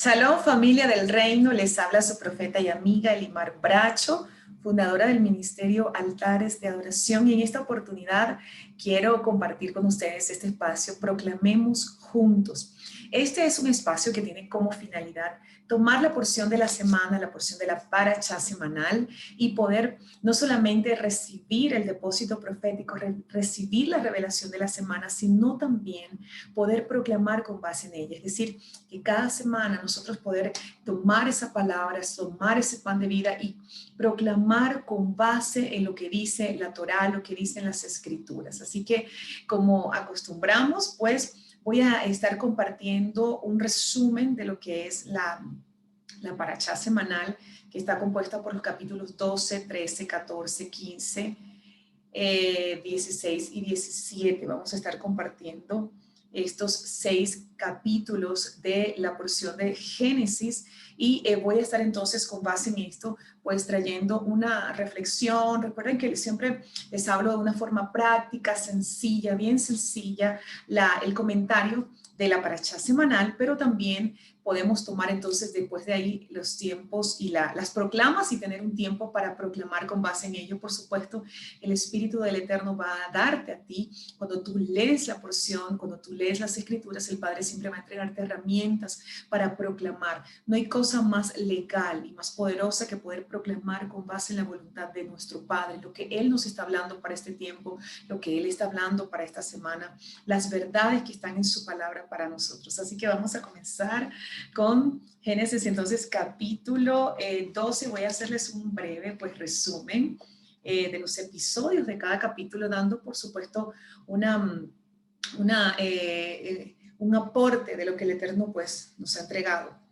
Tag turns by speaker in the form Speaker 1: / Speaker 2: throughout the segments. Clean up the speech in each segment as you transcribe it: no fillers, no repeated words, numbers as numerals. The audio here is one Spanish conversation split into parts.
Speaker 1: Shalom, familia del reino, les habla su profeta y amiga Elimar Bracho, fundadora del ministerio Altares de Adoración, y en esta oportunidad quiero compartir con ustedes este espacio Proclamemos Juntos. Este es un espacio que tiene como finalidad tomar la porción de la semana, la porción de la paracha semanal y poder no solamente recibir el depósito profético, recibir la revelación de la semana, sino también poder proclamar con base en ella. Es decir, que cada semana nosotros poder tomar esa palabra, tomar ese pan de vida y proclamar con base en lo que dice la Torá, lo que dicen las Escrituras. Así que como acostumbramos, pues voy a estar compartiendo un resumen de lo que es la paracha semanal, que está compuesta por los capítulos 12, 13, 14, 15, 16 y 17. Vamos a estar compartiendo estos 6 capítulos de la porción de Génesis y voy a estar entonces con base en esto, pues trayendo una reflexión. Recuerden que siempre les hablo de una forma práctica, sencilla, bien sencilla, el comentario de la paracha semanal, pero también podemos tomar entonces después de ahí los tiempos y las proclamas y tener un tiempo para proclamar con base en ello. Por supuesto, el Espíritu del Eterno va a darte a ti cuando tú lees la porción, cuando tú lees las Escrituras, el Padre siempre va a entregarte herramientas para proclamar. No hay cosa más legal y más poderosa que poder proclamar con base en la voluntad de nuestro Padre, lo que Él nos está hablando para este tiempo, lo que Él está hablando para esta semana, las verdades que están en su palabra para nosotros. Así que vamos a comenzar con Génesis, entonces capítulo 12. Voy a hacerles un breve pues resumen de los episodios de cada capítulo, dando por supuesto un aporte de lo que el Eterno pues nos ha entregado.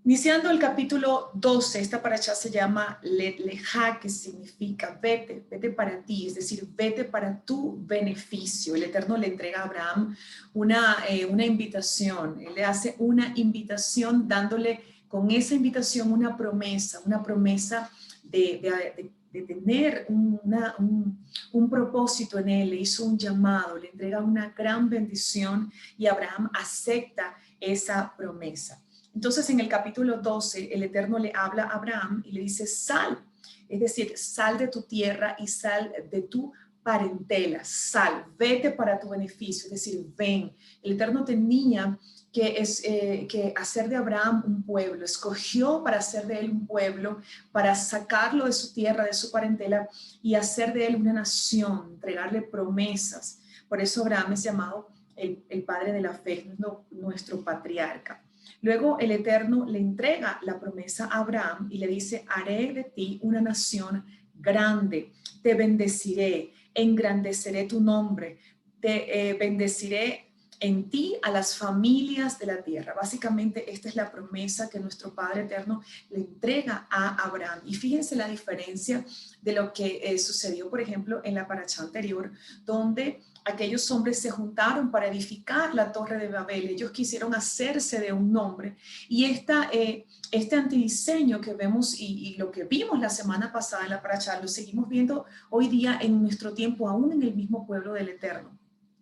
Speaker 1: Iniciando el capítulo 12, esta paracha se llama Let Leja, que significa vete, vete para ti, es decir, vete para tu beneficio. El Eterno le entrega a Abraham una invitación, él le hace una invitación dándole con esa invitación una promesa de tener un propósito en él. Le hizo un llamado, le entrega una gran bendición y Abraham acepta esa promesa. Entonces en el capítulo 12 el Eterno le habla a Abraham y le dice sal, es decir, sal de tu tierra y sal de tu parentela, sal, vete para tu beneficio, es decir, ven. El Eterno tenía que hacer de Abraham un pueblo, escogió para hacer de él un pueblo, para sacarlo de su tierra, de su parentela y hacer de él una nación, entregarle promesas. Por eso Abraham es llamado el padre de la fe, nuestro patriarca. Luego el Eterno le entrega la promesa a Abraham y le dice, haré de ti una nación grande, te bendeciré, engrandeceré tu nombre, te bendeciré en ti a las familias de la tierra. Básicamente esta es la promesa que nuestro Padre Eterno le entrega a Abraham. Y fíjense la diferencia de lo que sucedió, por ejemplo, en la paracha anterior, donde aquellos hombres se juntaron para edificar la torre de Babel. Ellos quisieron hacerse de un nombre. Y este antidiseño que vemos y lo que vimos la semana pasada en la paracha, lo seguimos viendo hoy día en nuestro tiempo, aún en el mismo pueblo del Eterno.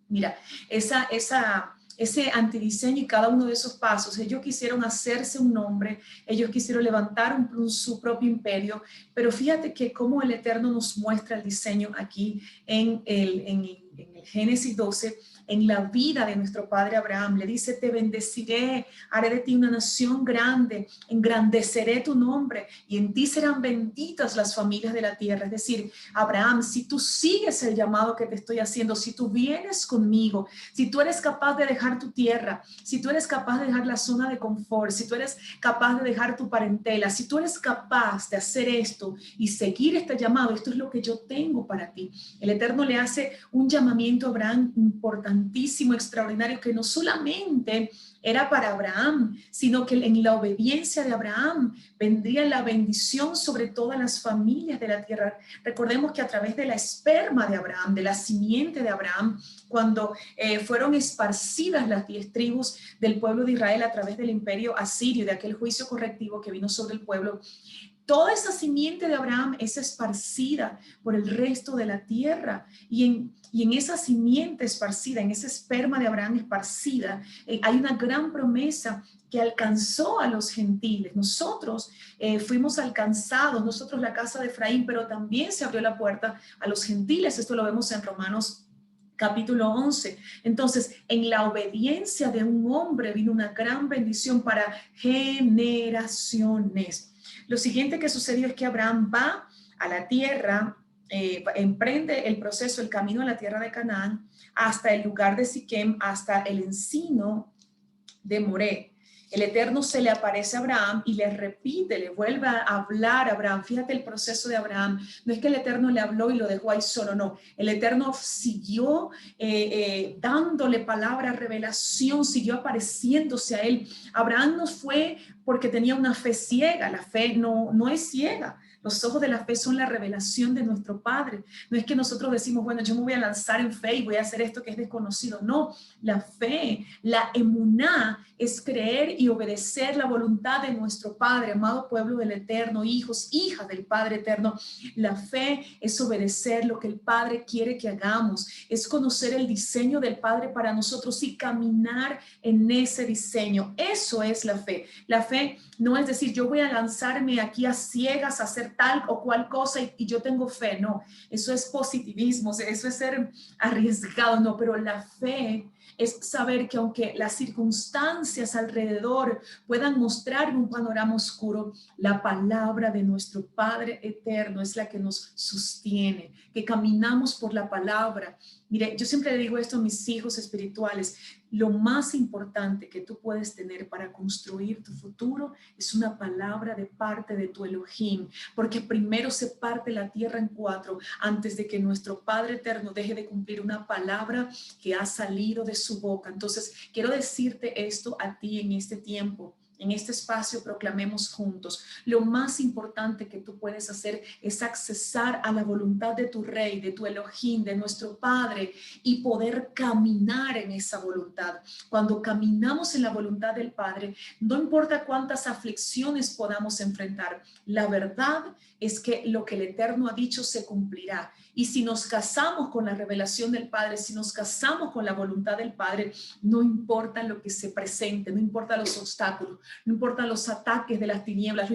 Speaker 1: Mira, ese antidiseño y cada uno de esos pasos, ellos quisieron hacerse un nombre, ellos quisieron levantar su propio imperio, pero fíjate que cómo el Eterno nos muestra el diseño aquí en el Génesis 12, en la vida de nuestro padre Abraham. Le dice, te bendeciré, haré de ti una nación grande, engrandeceré tu nombre y en ti serán benditas las familias de la tierra. Es decir, Abraham, si tú sigues el llamado que te estoy haciendo, si tú vienes conmigo, si tú eres capaz de dejar tu tierra, si tú eres capaz de dejar la zona de confort, si tú eres capaz de dejar tu parentela, si tú eres capaz de hacer esto y seguir este llamado, esto es lo que yo tengo para ti. El Eterno le hace un llamamiento a Abraham importantísimo, extraordinario, que no solamente era para Abraham, sino que en la obediencia de Abraham vendría la bendición sobre todas las familias de la tierra. Recordemos que a través de la esperma de Abraham, de la simiente de Abraham, cuando fueron esparcidas las 10 tribus del pueblo de Israel a través del imperio asirio, de aquel juicio correctivo que vino sobre el pueblo, toda esa simiente de Abraham es esparcida por el resto de la tierra. Y en esa simiente esparcida, en ese esperma de Abraham esparcida, hay una gran promesa que alcanzó a los gentiles. Nosotros fuimos alcanzados, nosotros la casa de Efraín, pero también se abrió la puerta a los gentiles. Esto lo vemos en Romanos capítulo 11. Entonces, en la obediencia de un hombre vino una gran bendición para generaciones. Lo siguiente que sucedió es que Abraham va a la tierra, emprende el proceso, el camino a la tierra de Canaán, hasta el lugar de Siquem, hasta el encino de Moré. El Eterno se le aparece a Abraham y le repite, le vuelve a hablar a Abraham. Fíjate el proceso de Abraham. No es que el Eterno le habló y lo dejó ahí solo, no. El Eterno siguió dándole palabra, revelación, siguió apareciéndose a él. Abraham no fue porque tenía una fe ciega. La fe no es ciega. Los ojos de la fe son la revelación de nuestro Padre. No es que nosotros decimos, bueno, yo me voy a lanzar en fe y voy a hacer esto que es desconocido. No, la fe, la emuná, es creer y obedecer la voluntad de nuestro Padre, amado pueblo del Eterno, hijos, hijas del Padre Eterno. La fe es obedecer lo que el Padre quiere que hagamos, es conocer el diseño del Padre para nosotros y caminar en ese diseño. Eso es la fe. La fe no es decir, yo voy a lanzarme aquí a ciegas a hacer tal o cual cosa y yo tengo fe. No, eso es positivismo, eso es ser arriesgado. No, pero la fe es saber que aunque las circunstancias alrededor puedan mostrar un panorama oscuro, la palabra de nuestro Padre eterno es la que nos sostiene, que caminamos por la palabra. Mire, yo siempre le digo esto a mis hijos espirituales, lo más importante que tú puedes tener para construir tu futuro es una palabra de parte de tu Elohim, porque primero se parte la tierra en cuatro antes de que nuestro Padre eterno deje de cumplir una palabra que ha salido de su boca. Entonces, quiero decirte esto a ti en este tiempo. En este espacio proclamemos juntos. Lo más importante que tú puedes hacer es accesar a la voluntad de tu Rey, de tu Elohim, de nuestro Padre y poder caminar en esa voluntad. Cuando caminamos en la voluntad del Padre, no importa cuántas aflicciones podamos enfrentar, la verdad es que lo que el Eterno ha dicho se cumplirá. Y si nos casamos con la revelación del Padre, si nos casamos con la voluntad del Padre, no importa lo que se presente, no importa los obstáculos, no importa los ataques de las tinieblas,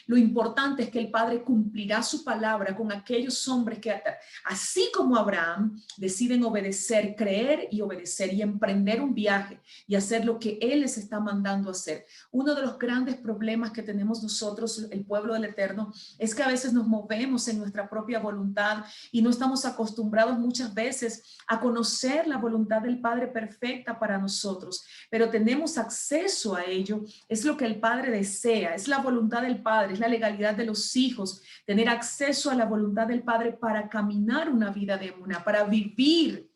Speaker 1: lo importante es que el Padre cumplirá su palabra con aquellos hombres que, así como Abraham, deciden obedecer, creer y obedecer y emprender un viaje y hacer lo que Él les está mandando hacer. Uno de los grandes problemas que tenemos nosotros, el pueblo del Eterno, es que a veces nos movemos en nuestra propia voluntad y no estamos acostumbrados muchas veces a conocer la voluntad del Padre perfecta para nosotros, pero tenemos acceso a ello. Es lo que el Padre desea, es la voluntad del Padre, es la legalidad de los hijos, tener acceso a la voluntad del Padre para caminar una vida de emuná, para vivir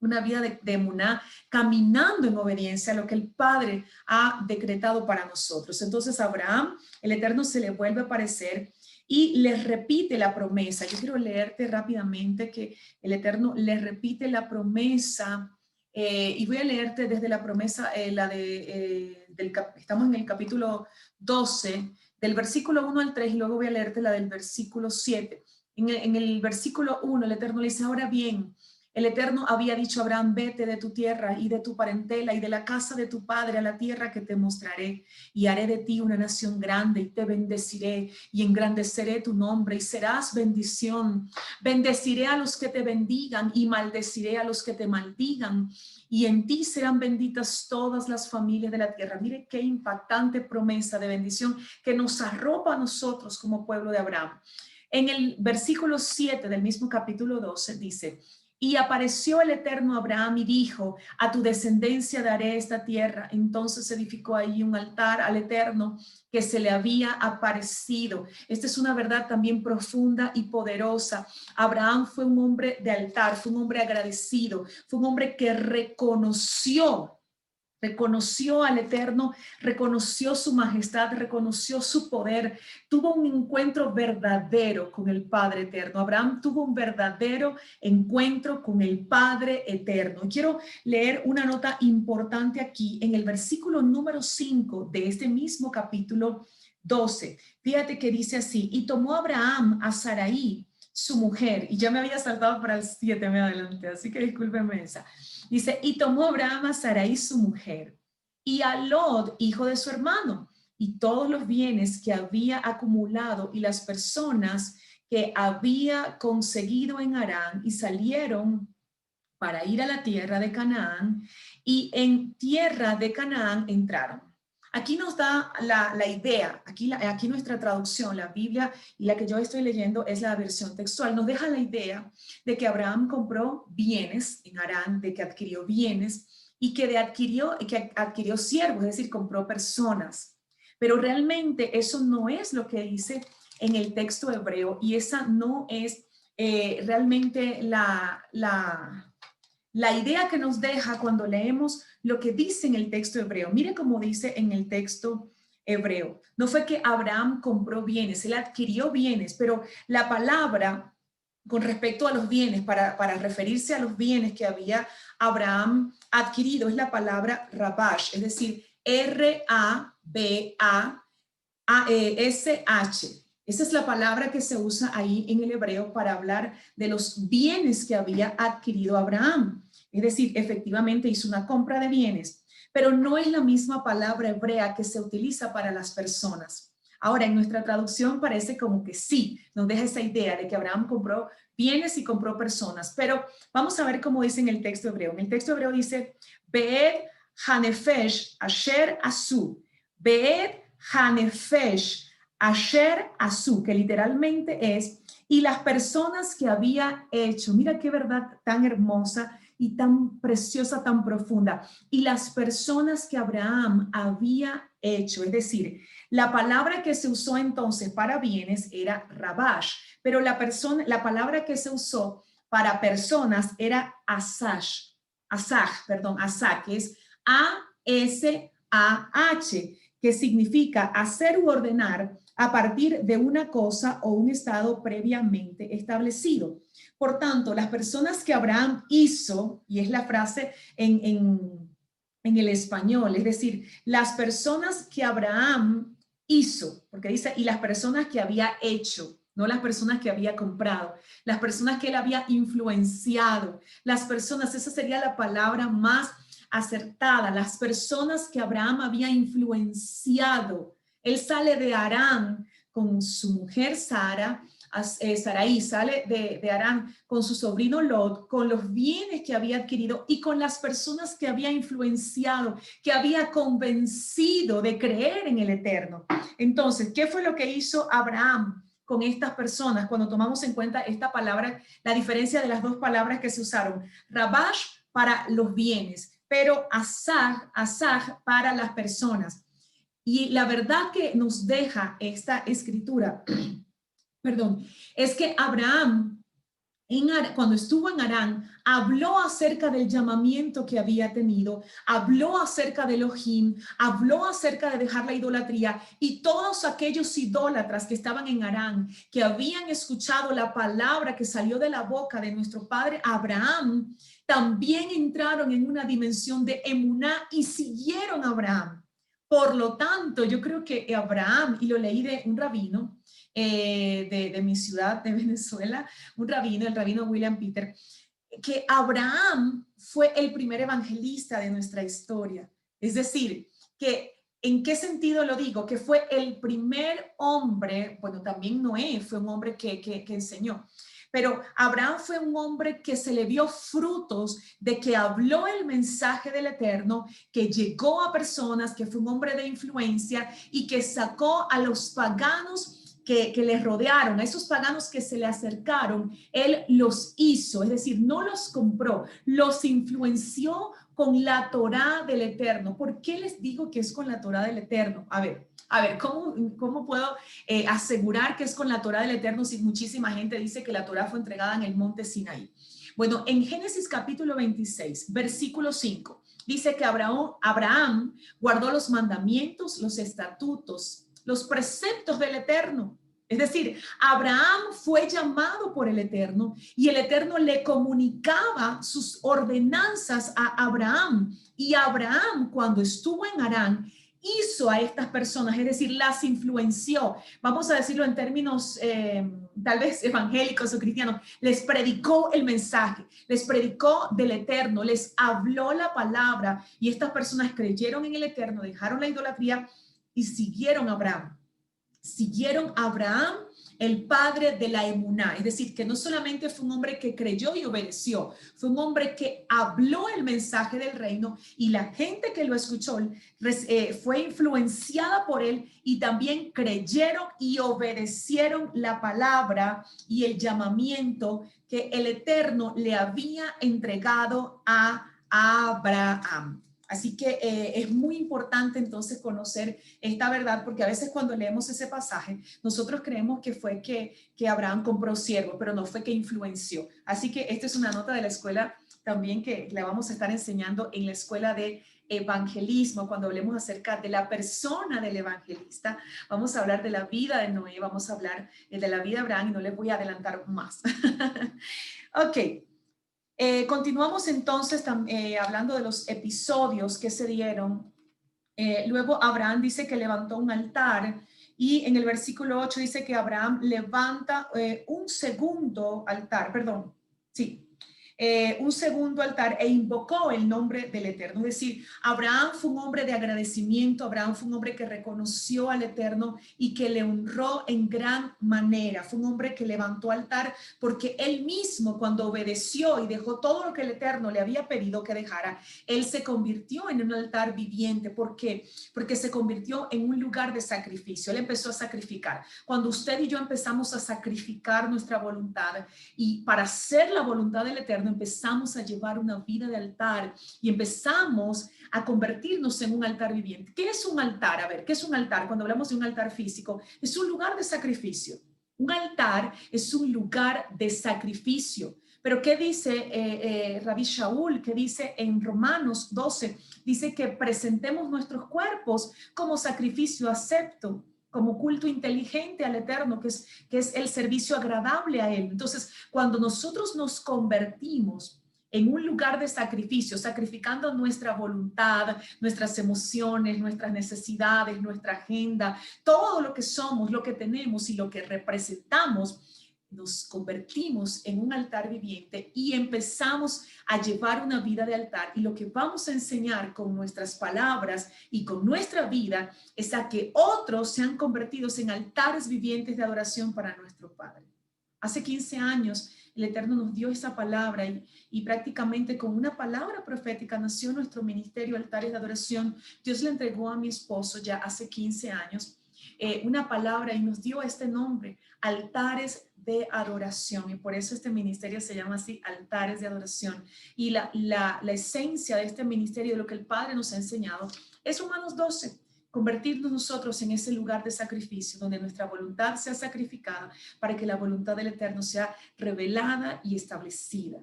Speaker 1: una vida de emuná, caminando en obediencia a lo que el Padre ha decretado para nosotros. Entonces Abraham, el Eterno se le vuelve a aparecer y les repite la promesa. Yo quiero leerte rápidamente que el Eterno les repite la promesa y voy a leerte desde la promesa, estamos en el capítulo 12, del versículo 1 al 3 y luego voy a leerte la del versículo 7. En el versículo 1 el Eterno le dice, ahora bien, el Eterno había dicho a Abraham, vete de tu tierra y de tu parentela y de la casa de tu padre a la tierra que te mostraré y haré de ti una nación grande y te bendeciré y engrandeceré tu nombre y serás bendición. Bendeciré a los que te bendigan y maldeciré a los que te maldigan y en ti serán benditas todas las familias de la tierra. Mire qué impactante promesa de bendición que nos arropa a nosotros como pueblo de Abraham. En el versículo 7 del mismo capítulo 12 dice, y apareció el Eterno a Abraham y dijo, a tu descendencia daré esta tierra. Entonces edificó ahí un altar al Eterno que se le había aparecido. Esta es una verdad también profunda y poderosa. Abraham fue un hombre de altar, fue un hombre agradecido, fue un hombre que reconoció al Eterno, reconoció su majestad, reconoció su poder, tuvo un encuentro verdadero con el Padre Eterno. Abraham tuvo un verdadero encuentro con el Padre Eterno. Quiero leer una nota importante aquí en el versículo número 5 de este mismo capítulo 12. Fíjate que dice así, y tomó Abraham a Sarai, su mujer, y ya me había saltado para el 7, me adelanté, así que discúlpenme esa. Dice, y tomó Abraham a Sarai, su mujer, y a Lot, hijo de su hermano, y todos los bienes que había acumulado y las personas que había conseguido en Harán, y salieron para ir a la tierra de Canaán, y en tierra de Canaán entraron. Aquí nos da la idea, aquí nuestra traducción, la Biblia y la que yo estoy leyendo es la versión textual, nos deja la idea de que Abraham compró bienes en Harán, de que adquirió bienes y que adquirió siervos, es decir, compró personas. Pero realmente eso no es lo que dice en el texto hebreo y esa no es realmente la idea que nos deja cuando leemos lo que dice en el texto hebreo. Mire cómo dice en el texto hebreo. No fue que Abraham compró bienes, él adquirió bienes, pero la palabra con respecto a los bienes, para referirse a los bienes que había Abraham adquirido, es la palabra rabash, es decir, R-A-B-A-S-H. Esa es la palabra que se usa ahí en el hebreo para hablar de los bienes que había adquirido Abraham. Es decir, efectivamente hizo una compra de bienes, pero no es la misma palabra hebrea que se utiliza para las personas. Ahora, en nuestra traducción parece como que sí, nos deja esa idea de que Abraham compró bienes y compró personas, pero vamos a ver cómo dice en el texto hebreo. En el texto hebreo dice, Be'ed hanefesh asher asu, Be'ed hanefesh asher asu, que literalmente es, y las personas que había hecho, mira qué verdad tan hermosa y tan preciosa, tan profunda, y las personas que Abraham había hecho, es decir, la palabra que se usó entonces para bienes era rabash, pero la palabra que se usó para personas era asaj, que es A-S-A-H, que significa hacer u ordenar a partir de una cosa o un estado previamente establecido. Por tanto, las personas que Abraham hizo, y es la frase en el español, es decir, las personas que Abraham hizo, porque dice, y las personas que había hecho, no las personas que había comprado, las personas que él había influenciado, las personas, esa sería la palabra más acertada, las personas que Abraham había influenciado. Él sale de Harán con su mujer Sarai, sale de Harán con su sobrino Lot, con los bienes que había adquirido y con las personas que había influenciado, que había convencido de creer en el Eterno. Entonces, ¿qué fue lo que hizo Abraham con estas personas cuando tomamos en cuenta esta palabra, la diferencia de las dos palabras que se usaron? Rabash para los bienes, pero asaj para las personas. Y la verdad que nos deja esta escritura, perdón, es que Abraham, cuando estuvo en Harán, habló acerca del llamamiento que había tenido, habló acerca de Elohim, habló acerca de dejar la idolatría, y todos aquellos idólatras que estaban en Harán, que habían escuchado la palabra que salió de la boca de nuestro padre Abraham, también entraron en una dimensión de emuná y siguieron a Abraham. Por lo tanto, yo creo que Abraham, y lo leí de un rabino de mi ciudad, de Venezuela, un rabino, el rabino William Peter, que Abraham fue el primer evangelista de nuestra historia. Es decir, que ¿en qué sentido lo digo? Que fue el primer hombre, bueno, también Noé fue un hombre que enseñó, pero Abraham fue un hombre que se le vio frutos de que habló el mensaje del Eterno, que llegó a personas, que fue un hombre de influencia y que sacó a los paganos que les rodearon, a esos paganos que se le acercaron, él los hizo, es decir, no los compró, los influenció con la Torá del Eterno. ¿Por qué les digo que es con la Torá del Eterno? A ver, ¿cómo puedo asegurar que es con la Torá del Eterno si muchísima gente dice que la Torá fue entregada en el monte Sinaí? Bueno, en Génesis capítulo 26, versículo 5, dice que Abraham guardó los mandamientos, los estatutos, los preceptos del Eterno. Es decir, Abraham fue llamado por el Eterno y el Eterno le comunicaba sus ordenanzas a Abraham. Y Abraham, cuando estuvo en Harán, hizo a estas personas, es decir, las influenció, vamos a decirlo en términos tal vez evangélicos o cristianos, les predicó el mensaje, les predicó del Eterno, les habló la palabra y estas personas creyeron en el Eterno, dejaron la idolatría y siguieron a Abraham. Siguieron a Abraham, el padre de la emuná, es decir, que no solamente fue un hombre que creyó y obedeció, fue un hombre que habló el mensaje del reino y la gente que lo escuchó fue influenciada por él y también creyeron y obedecieron la palabra y el llamamiento que el Eterno le había entregado a Abraham. Así que es muy importante entonces conocer esta verdad, porque a veces cuando leemos ese pasaje, nosotros creemos que fue que Abraham compró siervo, pero no fue que influenció. Así que esta es una nota de la escuela también que le vamos a estar enseñando en la escuela de evangelismo. Cuando hablemos acerca de la persona del evangelista, vamos a hablar de la vida de Noé, vamos a hablar de la vida de Abraham y no les voy a adelantar más. Ok. Continuamos entonces hablando de los episodios que se dieron. Luego Abraham dice que levantó un altar y en el versículo 8 dice que Abraham levanta un segundo altar, perdón, sí, un segundo altar e invocó el nombre del Eterno. Es decir, Abraham fue un hombre de agradecimiento, Abraham fue un hombre que reconoció al Eterno y que le honró en gran manera. Fue un hombre que levantó altar porque él mismo, cuando obedeció y dejó todo lo que el Eterno le había pedido que dejara, él se convirtió en un altar viviente. ¿Por qué? Porque se convirtió en un lugar de sacrificio. Él empezó a sacrificar. Cuando usted y yo empezamos a sacrificar nuestra voluntad y para hacer la voluntad del Eterno, empezamos a llevar una vida de altar y empezamos a convertirnos en un altar viviente. ¿Qué es un altar? A ver, ¿qué es un altar? Cuando hablamos de un altar físico, es un lugar de sacrificio. Un altar es un lugar de sacrificio. Pero ¿qué dice Rabbi Shaul? ¿Qué dice en Romanos 12? Dice que presentemos nuestros cuerpos como sacrificio acepto, como culto inteligente al Eterno, que es el servicio agradable a Él. Entonces, cuando nosotros nos convertimos en un lugar de sacrificio, sacrificando nuestra voluntad, nuestras emociones, nuestras necesidades, nuestra agenda, todo lo que somos, lo que tenemos y lo que representamos, nos convertimos en un altar viviente y empezamos a llevar una vida de altar. Y lo que vamos a enseñar con nuestras palabras y con nuestra vida es a que otros sean convertidos en altares vivientes de adoración para nuestro Padre. Hace 15 años el Eterno nos dio esa palabra y prácticamente con una palabra profética nació nuestro ministerio Altares de Adoración. Dios le entregó a mi esposo ya hace 15 años una palabra y nos dio este nombre, Altares de Adoración, y por eso este ministerio se llama así, Altares de Adoración. Y la esencia de este ministerio, de lo que el Padre nos ha enseñado, es Romanos 12, convertirnos nosotros en ese lugar de sacrificio, donde nuestra voluntad sea sacrificada para que la voluntad del Eterno sea revelada y establecida.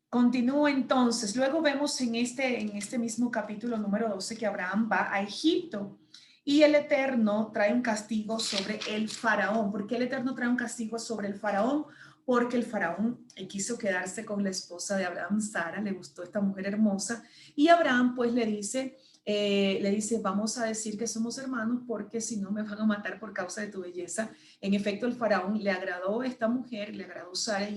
Speaker 1: Continúo entonces, luego vemos en este mismo capítulo número 12 que Abraham va a Egipto. Y el Eterno trae un castigo sobre el faraón. ¿Por qué el Eterno trae un castigo sobre el faraón? Porque el faraón quiso quedarse con la esposa de Abraham, Sara, le gustó esta mujer hermosa. Y Abraham pues le dice, vamos a decir que somos hermanos porque si no me van a matar por causa de tu belleza. En efecto, el faraón le agradó esta mujer, le agradó Sara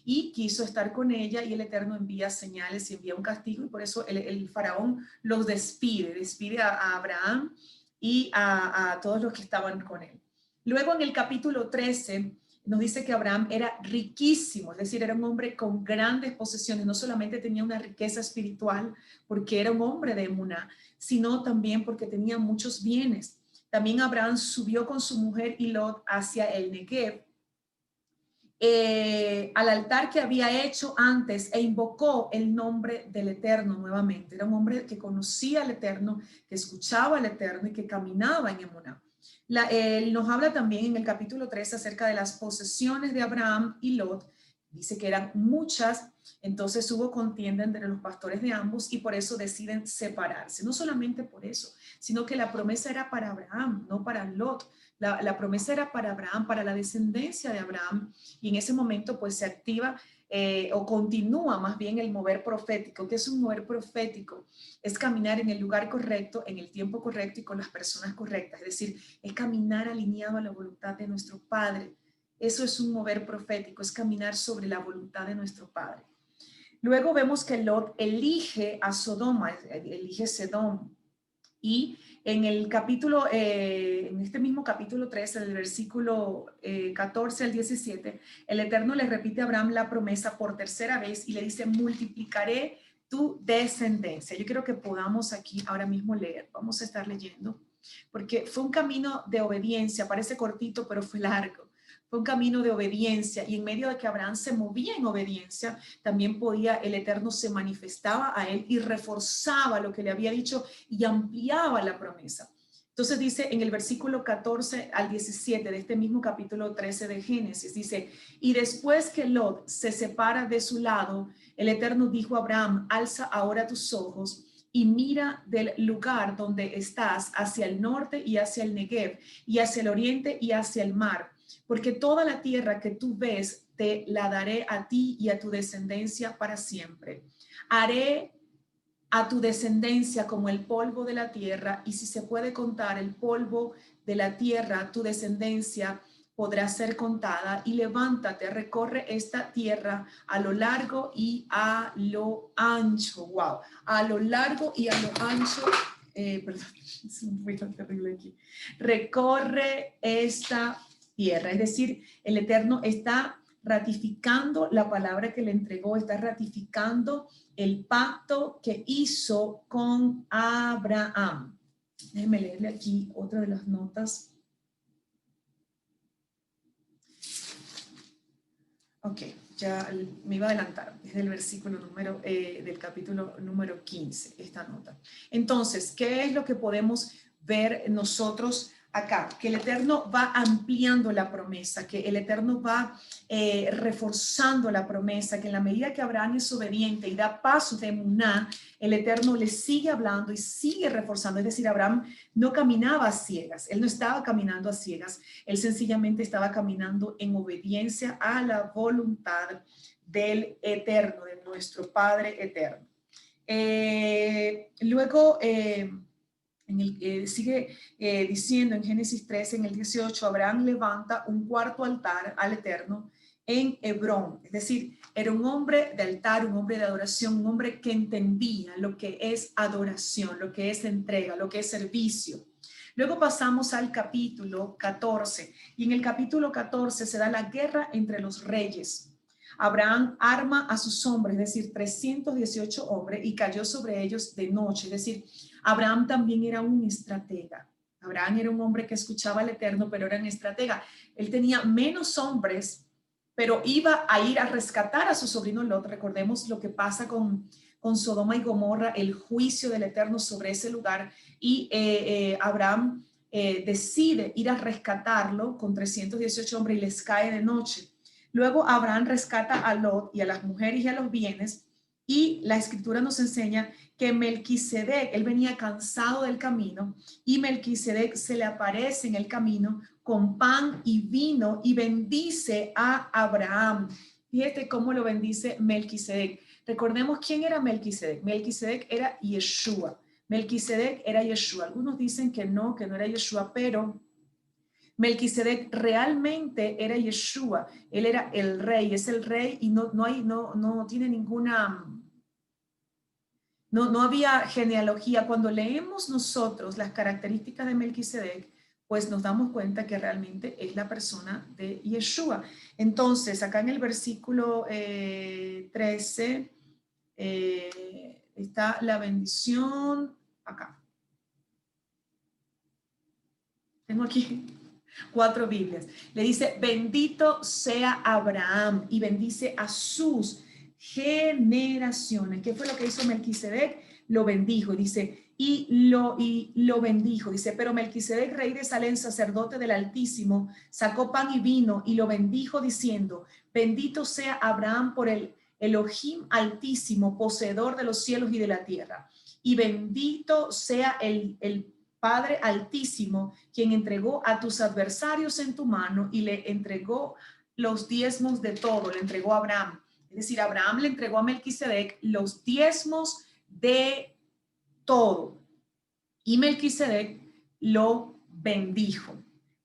Speaker 1: y quiso estar con ella y el Eterno envía señales y envía un castigo y por eso el faraón los despide a Abraham y a todos los que estaban con él. Luego en el capítulo 13 nos dice que Abraham era riquísimo, es decir, era un hombre con grandes posesiones, no solamente tenía una riqueza espiritual porque era un hombre de emuná, sino también porque tenía muchos bienes. También Abraham subió con su mujer y Lot hacia el Negev, al altar que había hecho antes e invocó el nombre del Eterno nuevamente. Era un hombre que conocía al Eterno, que escuchaba al Eterno y que caminaba en emuná. Él nos habla también en el capítulo 3 acerca de las posesiones de Abraham y Lot. Dice que eran muchas, entonces hubo contienda entre los pastores de ambos y por eso deciden separarse. No solamente por eso, sino que la promesa era para Abraham, no para Lot. La promesa era para Abraham, para la descendencia de Abraham, y en ese momento pues se activa o continúa más bien el mover profético. ¿Qué es un mover profético? Es caminar en el lugar correcto, en el tiempo correcto y con las personas correctas. Es decir, es caminar alineado a la voluntad de nuestro Padre. Eso es un mover profético, es caminar sobre la voluntad de nuestro Padre. Luego vemos que Lot elige a Sodoma, elige Sedom. Y en el capítulo, en este mismo capítulo 13, del versículo 14 al 17, el Eterno le repite a Abraham la promesa por tercera vez y le dice, multiplicaré tu descendencia. Yo quiero que podamos aquí ahora mismo leer, vamos a estar leyendo, porque fue un camino de obediencia, parece cortito, pero fue largo. Fue un camino de obediencia y en medio de que Abraham se movía en obediencia, también podía, el Eterno se manifestaba a él y reforzaba lo que le había dicho y ampliaba la promesa. Entonces dice en el versículo 14 al 17 de este mismo capítulo 13 de Génesis, dice, y después que Lot se separa de su lado, el Eterno dijo a Abraham, alza ahora tus ojos y mira del lugar donde estás hacia el norte y hacia el Negev y hacia el oriente y hacia el mar, porque toda la tierra que tú ves te la daré a ti y a tu descendencia para siempre. Haré a tu descendencia como el polvo de la tierra, y si se puede contar el polvo de la tierra, tu descendencia podrá ser contada, y levántate, recorre esta tierra a lo largo y a lo ancho. Wow, a lo largo y a lo ancho. Perdón, es un ruido terrible aquí. Recorre esta tierra, es decir, el Eterno está ratificando la palabra que le entregó, está ratificando el pacto que hizo con Abraham. Déjenme leerle aquí otra de las notas. Ok, ya me iba a adelantar, desde el versículo del capítulo número 15, esta nota. Entonces, ¿qué es lo que podemos ver nosotros acá? Que el Eterno va ampliando la promesa, que el Eterno va reforzando la promesa, que en la medida que Abraham es obediente y da pasos de emuná, el Eterno le sigue hablando y sigue reforzando. Es decir, Abraham no caminaba a ciegas, él no estaba caminando a ciegas, él sencillamente estaba caminando en obediencia a la voluntad del Eterno, de nuestro Padre Eterno. Luego, sigue diciendo en Génesis 13, en el 18, Abraham levanta un cuarto altar al Eterno en Hebrón, es decir, era un hombre de altar, un hombre de adoración, un hombre que entendía lo que es adoración, lo que es entrega, lo que es servicio. Luego pasamos al capítulo 14 y en el capítulo 14 se da la guerra entre los reyes. Abraham arma a sus hombres, es decir, 318 hombres, y cayó sobre ellos de noche, es decir, Abraham también era un estratega. Abraham era un hombre que escuchaba al Eterno, pero era un estratega. Él tenía menos hombres, pero iba a ir a rescatar a su sobrino Lot. Recordemos lo que pasa con Sodoma y Gomorra, el juicio del Eterno sobre ese lugar, y Abraham decide ir a rescatarlo con 318 hombres y les cae de noche. Luego Abraham rescata a Lot y a las mujeres y a los bienes, y la escritura nos enseña que Melquisedec, él venía cansado del camino, y Melquisedec se le aparece en el camino con pan y vino y bendice a Abraham. Fíjate cómo lo bendice Melquisedec. Recordemos quién era Melquisedec. Melquisedec era Yeshua. Melquisedec era Yeshua. Algunos dicen que no era Yeshua, pero Melquisedec realmente era Yeshua. Él era el rey, es el rey, y no tiene ninguna... No había genealogía. Cuando leemos nosotros las características de Melquisedec, pues nos damos cuenta que realmente es la persona de Yeshua. Entonces, acá en el versículo 13 está la bendición. Acá. Tengo aquí 4 Biblias. Le dice, bendito sea Abraham, y bendice a sus generaciones. ¿Qué fue lo que hizo Melquisedec? Lo bendijo, dice, y lo bendijo, dice, pero Melquisedec, rey de Salem, sacerdote del Altísimo, sacó pan y vino y lo bendijo diciendo, bendito sea Abraham por el Elohim Altísimo, poseedor de los cielos y de la tierra, y bendito sea el Padre Altísimo, quien entregó a tus adversarios en tu mano y le entregó los diezmos de todo, le entregó a Abraham Es decir, Abraham le entregó a Melquisedec los diezmos de todo y Melquisedec lo bendijo.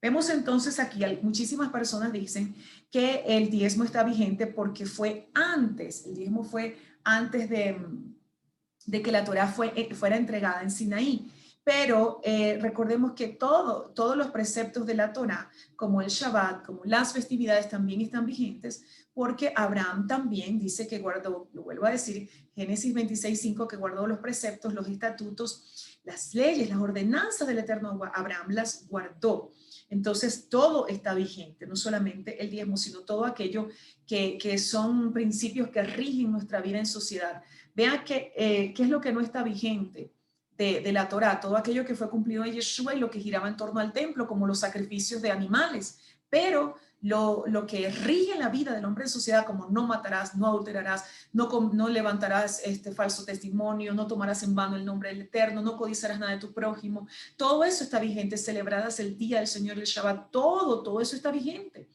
Speaker 1: Vemos entonces aquí, muchísimas personas dicen que el diezmo está vigente porque fue antes, el diezmo fue antes de que la Torá fuera entregada en Sinaí. Pero recordemos que todos los preceptos de la Torá, como el Shabbat, como las festividades, también están vigentes, porque Abraham también dice que guardó, lo vuelvo a decir, Génesis 26:5, que guardó los preceptos, los estatutos, las leyes, las ordenanzas del Eterno, Abraham las guardó. Entonces todo está vigente, no solamente el diezmo, sino todo aquello que son principios que rigen nuestra vida en sociedad. Vean qué es lo que no está vigente de la Torá, todo aquello que fue cumplido en Yeshua y lo que giraba en torno al templo, como los sacrificios de animales, pero lo que rige la vida del hombre en sociedad, como no matarás, no adulterarás, no levantarás falso testimonio, no tomarás en vano el nombre del Eterno, no codiciarás nada de tu prójimo, todo eso está vigente, celebradas el día del Señor, el Shabbat, todo eso está vigente.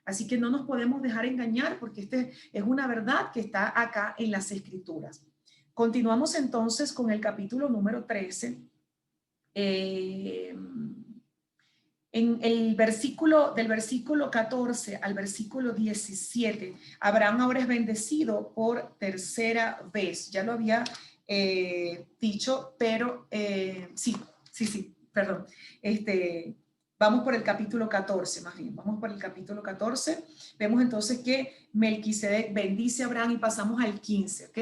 Speaker 1: Así que no nos podemos dejar engañar porque es una verdad que está acá en las Escrituras. Continuamos entonces con el capítulo número 13. En el del versículo 14 al versículo 17, Abraham ahora es bendecido por tercera vez. Ya lo había dicho, pero sí, perdón. Vamos por el capítulo 14, más bien. Vamos por el capítulo 14. Vemos entonces que Melquisedec bendice a Abraham y pasamos al 15, ¿ok?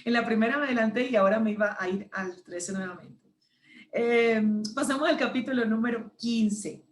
Speaker 1: En la primera me adelanté y ahora me iba a ir al 13 nuevamente. Pasamos al capítulo número 15.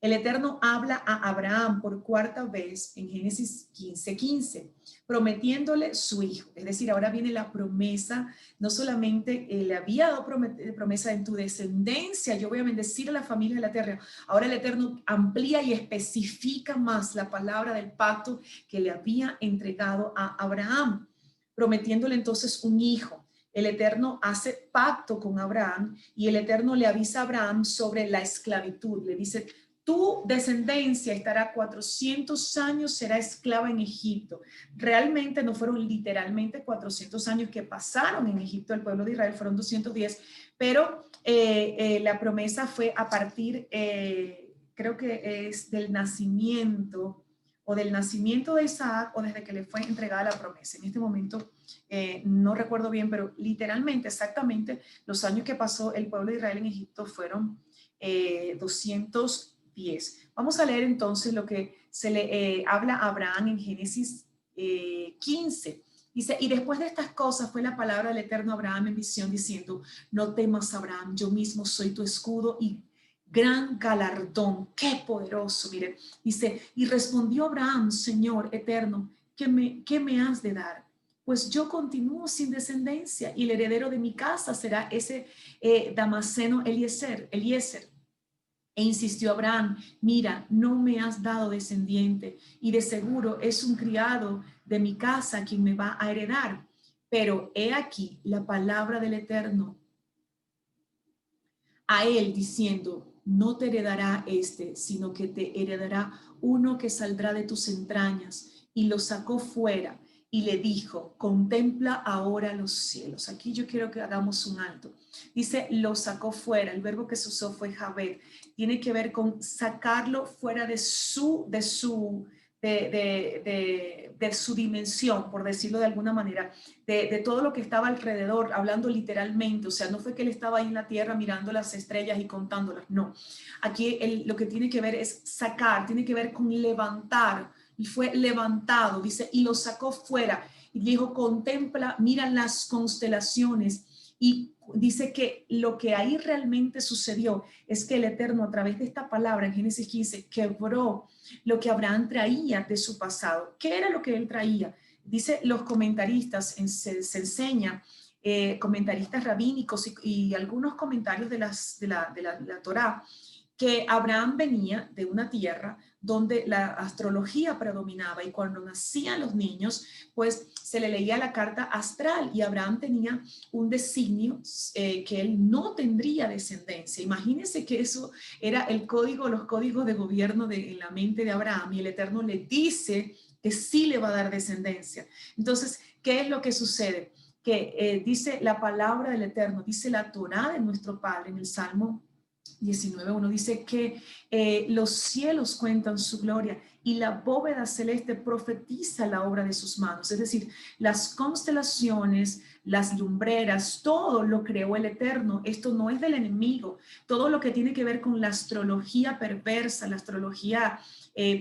Speaker 1: El Eterno habla a Abraham por cuarta vez en Génesis 15:15, prometiéndole su hijo. Es decir, ahora viene la promesa, no solamente le había dado promesa en tu descendencia, yo voy a bendecir a la familia de la tierra. Ahora el Eterno amplía y especifica más la palabra del pacto que le había entregado a Abraham, prometiéndole entonces un hijo. El Eterno hace pacto con Abraham y el Eterno le avisa a Abraham sobre la esclavitud. Le dice, tu descendencia estará 400 años, será esclava en Egipto. Realmente no fueron literalmente 400 años que pasaron en Egipto, el pueblo de Israel fueron 210, pero la promesa fue a partir, creo que es del nacimiento de Isaac o desde que le fue entregada la promesa. En este momento no recuerdo bien, pero literalmente, exactamente, los años que pasó el pueblo de Israel en Egipto fueron 210. Vamos a leer entonces lo que se le habla a Abraham en Génesis 15. Dice, y después de estas cosas fue la palabra del Eterno a Abraham en visión diciendo, no temas, Abraham, yo mismo soy tu escudo y gran galardón. Qué poderoso, mire. Dice, y respondió Abraham, Señor eterno, ¿qué me has de dar? Pues yo continúo sin descendencia y el heredero de mi casa será ese Damaseno Eliezer. E insistió Abraham, mira, no me has dado descendiente y de seguro es un criado de mi casa quien me va a heredar. Pero he aquí la palabra del Eterno a él diciendo, no te heredará sino que te heredará uno que saldrá de tus entrañas. Y lo sacó fuera y le dijo, contempla ahora los cielos. Aquí yo quiero que hagamos un alto. Dice, lo sacó fuera. El verbo que se usó fue Javed. Tiene que ver con sacarlo fuera de su dimensión, por decirlo de alguna manera, de todo lo que estaba alrededor, hablando literalmente. O sea, no fue que él estaba ahí en la tierra mirando las estrellas y contándolas, no. Aquí lo que tiene que ver es sacar, tiene que ver con levantar, y fue levantado, dice, y lo sacó fuera, y dijo, contempla, mira las constelaciones, y dice que lo que ahí realmente sucedió es que el Eterno a través de esta palabra en Génesis 15 quebró lo que Abraham traía de su pasado. ¿Qué era lo que él traía? Dice los comentaristas, se enseña, comentaristas rabínicos y algunos comentarios de la Torá, que Abraham venía de una tierra donde la astrología predominaba y cuando nacían los niños, pues se le leía la carta astral y Abraham tenía un designio que él no tendría descendencia. Imagínense que eso era los códigos de gobierno en la mente de Abraham y el Eterno le dice que sí le va a dar descendencia. Entonces, ¿qué es lo que sucede? Que dice la palabra del Eterno, dice la Torá de nuestro Padre en el Salmo 19:1, dice que los cielos cuentan su gloria y la bóveda celeste profetiza la obra de sus manos. Es decir, las constelaciones, las lumbreras, todo lo creó el Eterno. Esto no es del enemigo. Todo lo que tiene que ver con la astrología perversa, la astrología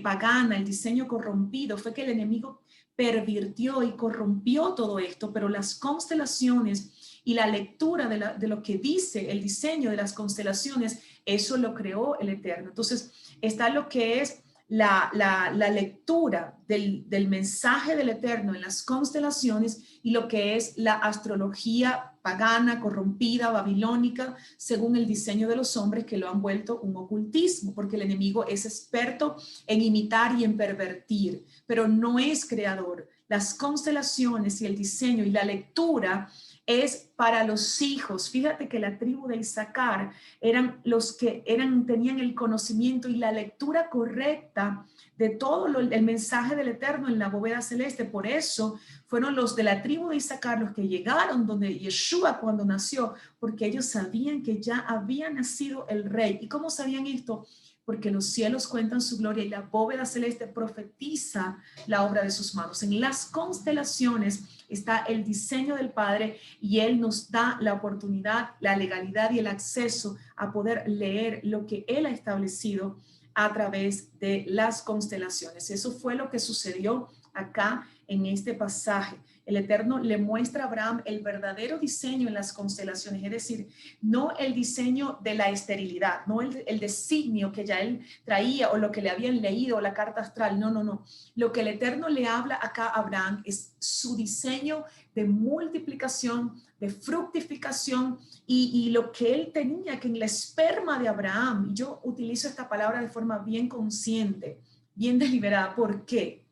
Speaker 1: pagana, el diseño corrompido, fue que el enemigo pervirtió y corrompió todo esto, pero las constelaciones y la lectura de lo que dice el diseño de las constelaciones, eso lo creó el Eterno. Entonces está lo que es la lectura del mensaje del Eterno en las constelaciones y lo que es la astrología pagana, corrompida, babilónica, según el diseño de los hombres que lo han vuelto un ocultismo, porque el enemigo es experto en imitar y en pervertir, pero no es creador. Las constelaciones y el diseño y la lectura es para los hijos. Fíjate que la tribu de Isaacar eran los que tenían el conocimiento y la lectura correcta de todo el mensaje del Eterno en la bóveda celeste. Por eso fueron los de la tribu de Isaacar los que llegaron donde Yeshua cuando nació, porque ellos sabían que ya había nacido el rey. ¿Y cómo sabían esto? Porque los cielos cuentan su gloria y la bóveda celeste profetiza la obra de sus manos. En las constelaciones está el diseño del Padre y Él nos da la oportunidad, la legalidad y el acceso a poder leer lo que Él ha establecido a través de las constelaciones. Eso fue lo que sucedió acá en este pasaje. El Eterno le muestra a Abraham el verdadero diseño en las constelaciones, es decir, no el diseño de la esterilidad, no el designio que ya él traía o lo que le habían leído o la carta astral, no. Lo que el Eterno le habla acá a Abraham es su diseño de multiplicación, de fructificación y lo que él tenía que en la esperma de Abraham, y yo utilizo esta palabra de forma bien consciente, bien deliberada. ¿Por qué?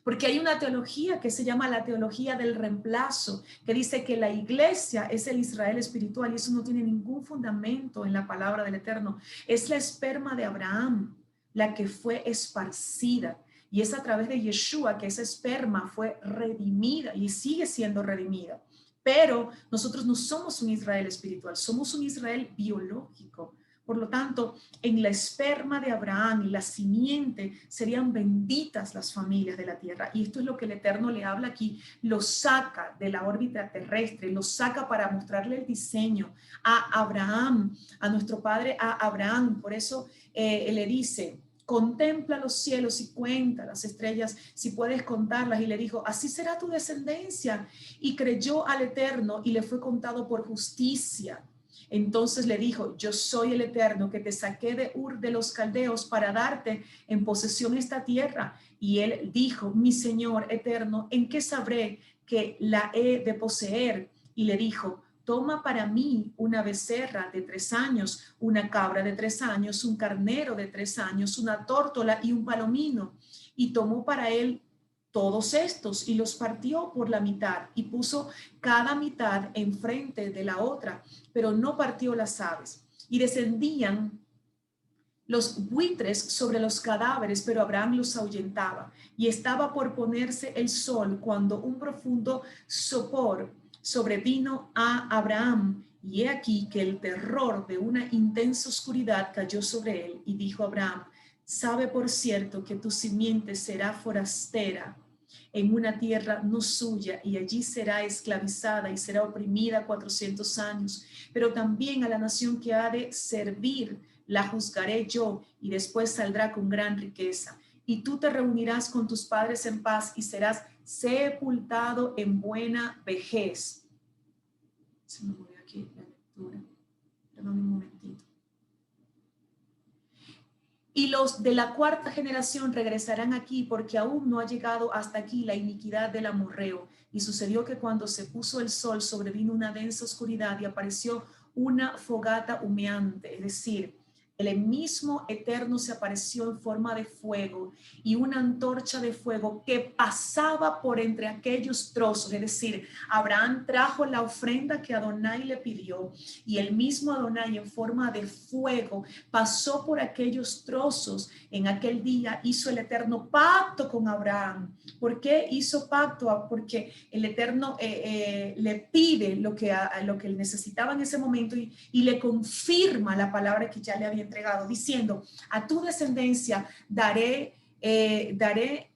Speaker 1: Porque hay una teología que se llama la teología del reemplazo, que dice que la iglesia es el Israel espiritual y eso no tiene ningún fundamento en la palabra del Eterno. Es la esperma de Abraham la que fue esparcida y es a través de Yeshua que esa esperma fue redimida y sigue siendo redimida. Pero nosotros no somos un Israel espiritual, somos un Israel biológico. Por lo tanto, en la esperma de Abraham y la simiente serían benditas las familias de la tierra. Y esto es lo que el Eterno le habla aquí. Lo saca de la órbita terrestre, lo saca para mostrarle el diseño a Abraham, a nuestro padre, a Abraham. Por eso le dice, contempla los cielos y cuenta las estrellas si puedes contarlas. Y le dijo, así será tu descendencia. Y creyó al Eterno y le fue contado por justicia. Entonces le dijo, yo soy el Eterno que te saqué de Ur de los Caldeos para darte en posesión esta tierra. Y él dijo, mi Señor Eterno, ¿en qué sabré que la he de poseer? Y le dijo, toma para mí una becerra de 3 años, una cabra de 3 años, un carnero de 3 años, una tórtola y un palomino. Y tomó para él todos estos y los partió por la mitad y puso cada mitad enfrente de la otra, pero no partió las aves. Y descendían los buitres sobre los cadáveres, pero Abraham los ahuyentaba. Y estaba por ponerse el sol cuando un profundo sopor sobrevino a Abraham. Y he aquí que el terror de una intensa oscuridad cayó sobre él. Y dijo Abraham, sabe por cierto que tu simiente será forastera en una tierra no suya, y allí será esclavizada y será oprimida 400 años. Pero también a la nación que ha de servir la juzgaré yo, y después saldrá con gran riqueza. Y tú te reunirás con tus padres en paz y serás sepultado en buena vejez. Se me movió aquí la lectura. Perdón un momentito. Y los de la 4ª generación regresarán aquí porque aún no ha llegado hasta aquí la iniquidad del amorreo. Y sucedió que cuando se puso el sol sobrevino una densa oscuridad y apareció una fogata humeante, es decir, el mismo Eterno se apareció en forma de fuego y una antorcha de fuego que pasaba por entre aquellos trozos. Es decir, Abraham trajo la ofrenda que Adonai le pidió y el mismo Adonai en forma de fuego pasó por aquellos trozos. En aquel día hizo el Eterno pacto con Abraham. ¿Por qué hizo pacto? Porque el Eterno le pide lo que él necesitaba en ese momento y le confirma la palabra que ya le había entregado, diciendo: a tu descendencia daré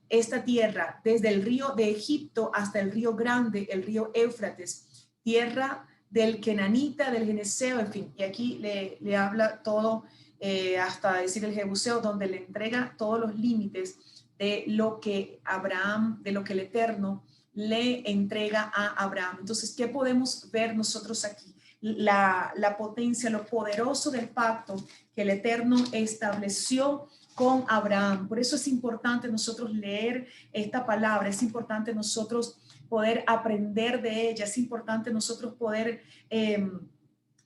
Speaker 1: esta tierra desde el río de Egipto hasta el río grande, el río Éufrates, tierra del Kenanita, del Geneseo, en fin. Y aquí le habla todo, hasta decir el Jebuseo, donde le entrega todos los límites de lo que Abraham, de lo que el Eterno le entrega a Abraham. Entonces, ¿qué podemos ver nosotros aquí? La potencia, lo poderoso del pacto que el Eterno estableció con Abraham. Por eso es importante nosotros leer esta palabra, es importante nosotros poder aprender de ella, es importante nosotros poder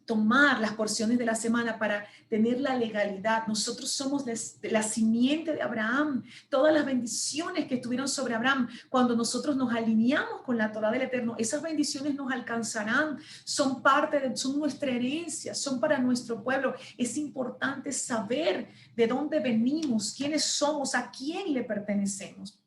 Speaker 1: tomar las porciones de la semana para tener la legalidad. Nosotros somos la simiente de Abraham. Todas las bendiciones que estuvieron sobre Abraham, cuando nosotros nos alineamos con la Torá del Eterno, esas bendiciones nos alcanzarán, son son nuestra herencia, son para nuestro pueblo. Es importante saber de dónde venimos, quiénes somos, a quién le pertenecemos.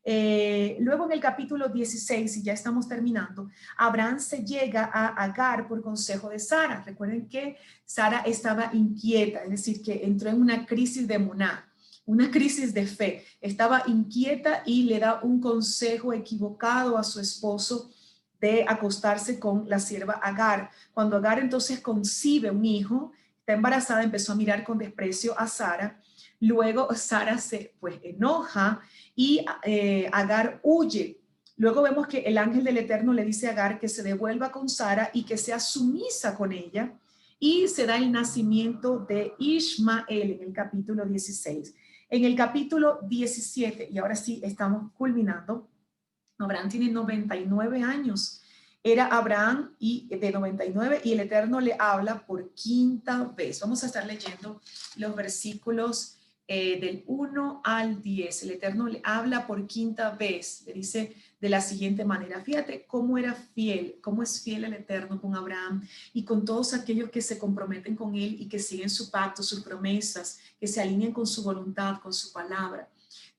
Speaker 1: Luego en el capítulo 16, y ya estamos terminando, Abraham se llega a Agar por consejo de Sara. Recuerden que Sara estaba inquieta, es decir, que entró en una crisis de emuná, una crisis de fe. Estaba inquieta y le da un consejo equivocado a su esposo de acostarse con la sierva Agar. Cuando Agar entonces concibe un hijo, está embarazada, empezó a mirar con desprecio a Sara. Luego Sara se enoja y Agar huye. Luego vemos que el ángel del Eterno le dice a Agar que se devuelva con Sara y que sea sumisa con ella, y se da el nacimiento de Ismael en el capítulo 16. En el capítulo 17, y ahora sí estamos culminando, Abraham tiene 99 años. Era Abraham de 99 y el Eterno le habla por quinta vez. Vamos a estar leyendo los versículos del 1 al 10. El Eterno le habla por quinta vez. Le dice de la siguiente manera: fíjate cómo era fiel, cómo es fiel el Eterno con Abraham y con todos aquellos que se comprometen con él y que siguen su pacto, sus promesas, que se alinean con su voluntad, con su palabra.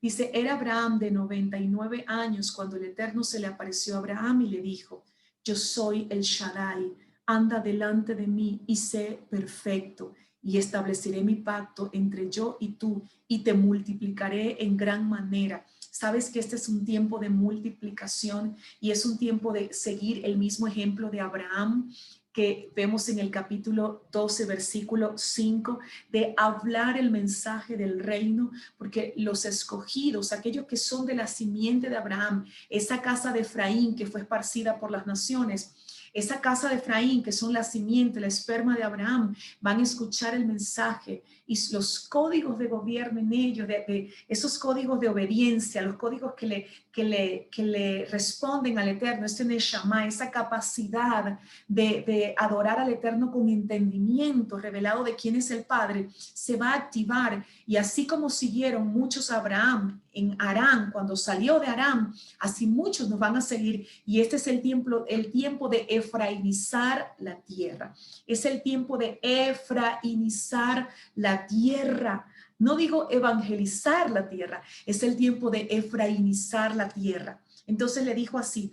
Speaker 1: Dice: era Abraham de 99 años cuando el Eterno se le apareció a Abraham y le dijo: yo soy el Shaddai, anda delante de mí y sé perfecto, y estableceré mi pacto entre yo y tú, y te multiplicaré en gran manera. Sabes que este es un tiempo de multiplicación y es un tiempo de seguir el mismo ejemplo de Abraham que vemos en el capítulo 12, versículo 5, de hablar el mensaje del reino, porque los escogidos, aquellos que son de la simiente de Abraham, esa casa de Efraín que fue esparcida por las naciones, esa casa de Efraín que son la simiente, la esperma de Abraham, van a escuchar el mensaje y los códigos de gobierno en ellos, de esos códigos de obediencia, los códigos que le responden al Eterno, este Neshama, esa capacidad de adorar al Eterno con entendimiento revelado de quién es el Padre, se va a activar. Y así como siguieron muchos a Abraham en Harán, cuando salió de Harán, así muchos nos van a seguir. Y este es el tiempo de efrainizar la tierra. Es el tiempo de efrainizar la tierra. No digo evangelizar la tierra, es el tiempo de efrainizar la tierra. Entonces le dijo así: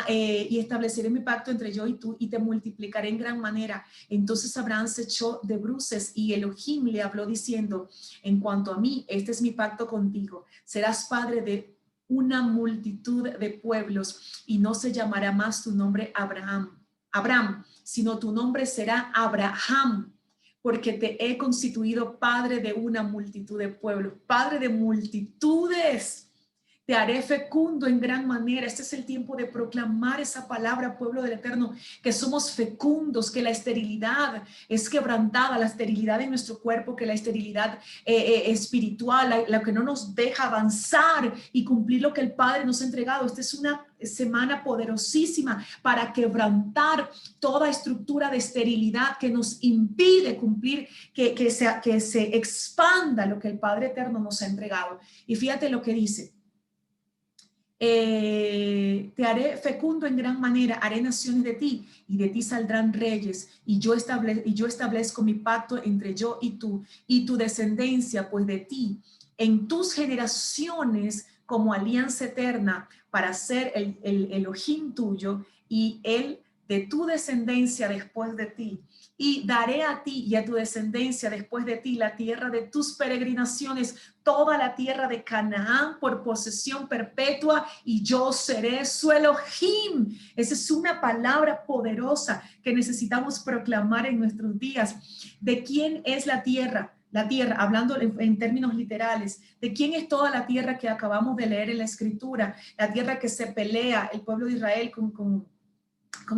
Speaker 1: y estableceré mi pacto entre yo y tú y te multiplicaré en gran manera. Entonces Abraham se echó de bruces y Elohim le habló diciendo: en cuanto a mí, este es mi pacto contigo, serás padre de una multitud de pueblos y no se llamará más tu nombre Abraham, sino tu nombre será Abraham, porque te he constituido padre de una multitud de pueblos, padre de multitudes. te haré fecundo en gran manera. Este es el tiempo de proclamar esa palabra, pueblo del Eterno, que somos fecundos, que la esterilidad es quebrantada, la esterilidad en nuestro cuerpo, que la esterilidad espiritual, la que no nos deja avanzar y cumplir lo que el Padre nos ha entregado. Esta es una semana poderosísima para quebrantar toda estructura de esterilidad que nos impide cumplir, que se expanda lo que el Padre Eterno nos ha entregado. Y fíjate lo que dice. Te haré fecundo en gran manera, haré naciones de ti, y de ti saldrán reyes, y yo establezco mi pacto entre yo y tu descendencia, pues de ti, en tus generaciones, como alianza eterna, para ser el Elohim tuyo, y el de tu descendencia después de ti. Y daré a ti y a tu descendencia después de ti la tierra de tus peregrinaciones, toda la tierra de Canaán por posesión perpetua, y yo seré su Elohim. Esa es una palabra poderosa que necesitamos proclamar en nuestros días. ¿De quién es la tierra? La tierra, hablando en términos literales, ¿de quién es toda la tierra que acabamos de leer en la escritura? La tierra que se pelea el pueblo de Israel con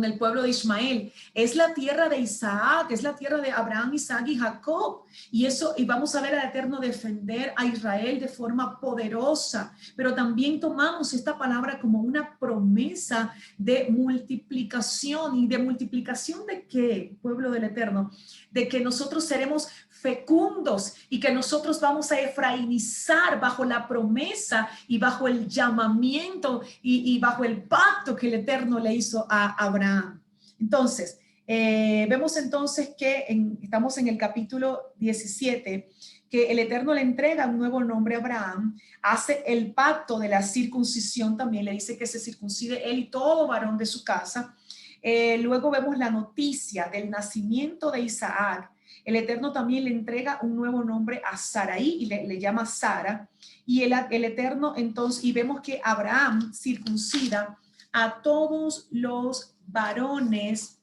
Speaker 1: el pueblo de Ismael. Es la tierra de Isaac, es la tierra de Abraham, Isaac y Jacob. Y vamos a ver al Eterno defender a Israel de forma poderosa, pero también tomamos esta palabra como una promesa de multiplicación. ¿Y de multiplicación de qué, pueblo del Eterno? De que nosotros seremos fecundos y que nosotros vamos a efraimizar bajo la promesa y bajo el llamamiento y bajo el pacto que el Eterno le hizo a Abraham. Entonces, vemos entonces que estamos en el capítulo 17, que el Eterno le entrega un nuevo nombre a Abraham, hace el pacto de la circuncisión también, le dice que se circuncide él y todo varón de su casa. Luego vemos la noticia del nacimiento de Isaac. El Eterno también le entrega un nuevo nombre a Saraí y le llama Sara. Y el Eterno entonces, y vemos que Abraham circuncida a todos los varones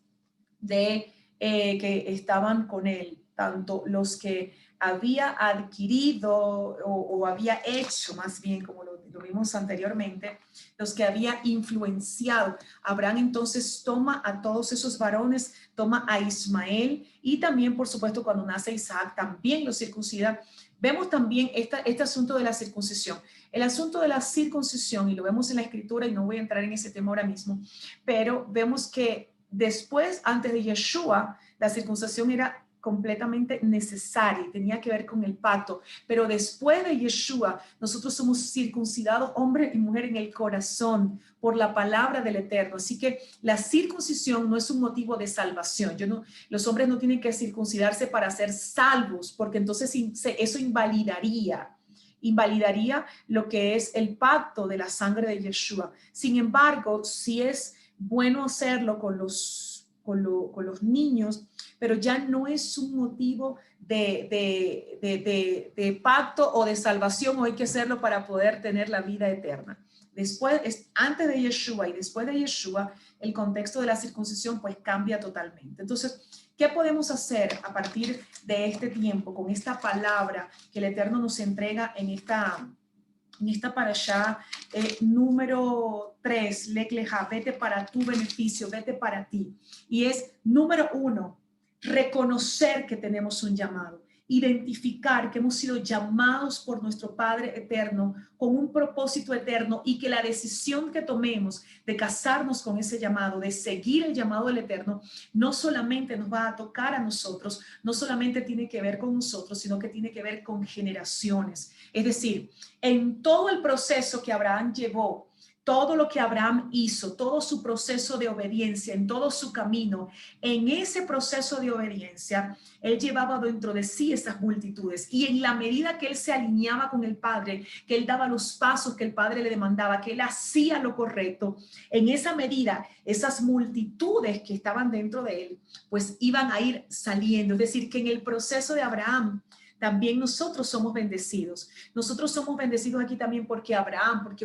Speaker 1: que estaban con él, tanto los que había adquirido o había hecho, más bien como lo vimos anteriormente, los que había influenciado. Abraham entonces toma a todos esos varones, toma a Ismael, y también por supuesto cuando nace Isaac también lo circuncida. Vemos también este asunto de la circuncisión. El asunto de la circuncisión, y lo vemos en la escritura, y no voy a entrar en ese tema ahora mismo, pero vemos que después, antes de Yeshua, la circuncisión era completamente necesaria, tenía que ver con el pacto, pero después de Yeshua, nosotros somos circuncidados, hombre y mujer, en el corazón, por la palabra del Eterno. Así que la circuncisión no es un motivo de salvación. Los hombres no tienen que circuncidarse para ser salvos, porque entonces eso invalidaría lo que es el pacto de la sangre de Yeshua. Sin embargo, sí es bueno hacerlo con los niños, pero ya no es un motivo de pacto o de salvación, o hay que hacerlo para poder tener la vida eterna. Antes de Yeshua y después de Yeshua, el contexto de la circuncisión pues cambia totalmente. Entonces, ¿qué podemos hacer a partir de este tiempo con esta palabra que el Eterno nos entrega en esta parashá número 3, Lech Lecha, vete para tu beneficio, vete para ti? Y es, número 1, reconocer que tenemos un llamado, identificar que hemos sido llamados por nuestro Padre eterno con un propósito eterno, y que la decisión que tomemos de casarnos con ese llamado, de seguir el llamado del Eterno, no solamente nos va a tocar a nosotros, no solamente tiene que ver con nosotros, sino que tiene que ver con generaciones. Es decir, en todo el proceso que Abraham llevó, todo lo que Abraham hizo, todo su proceso de obediencia, en todo su camino, en ese proceso de obediencia, él llevaba dentro de sí esas multitudes, y en la medida que él se alineaba con el Padre, que él daba los pasos que el Padre le demandaba, que él hacía lo correcto, en esa medida, esas multitudes que estaban dentro de él, pues iban a ir saliendo. Es decir, que en el proceso de Abraham, también nosotros somos bendecidos. Nosotros somos bendecidos aquí también porque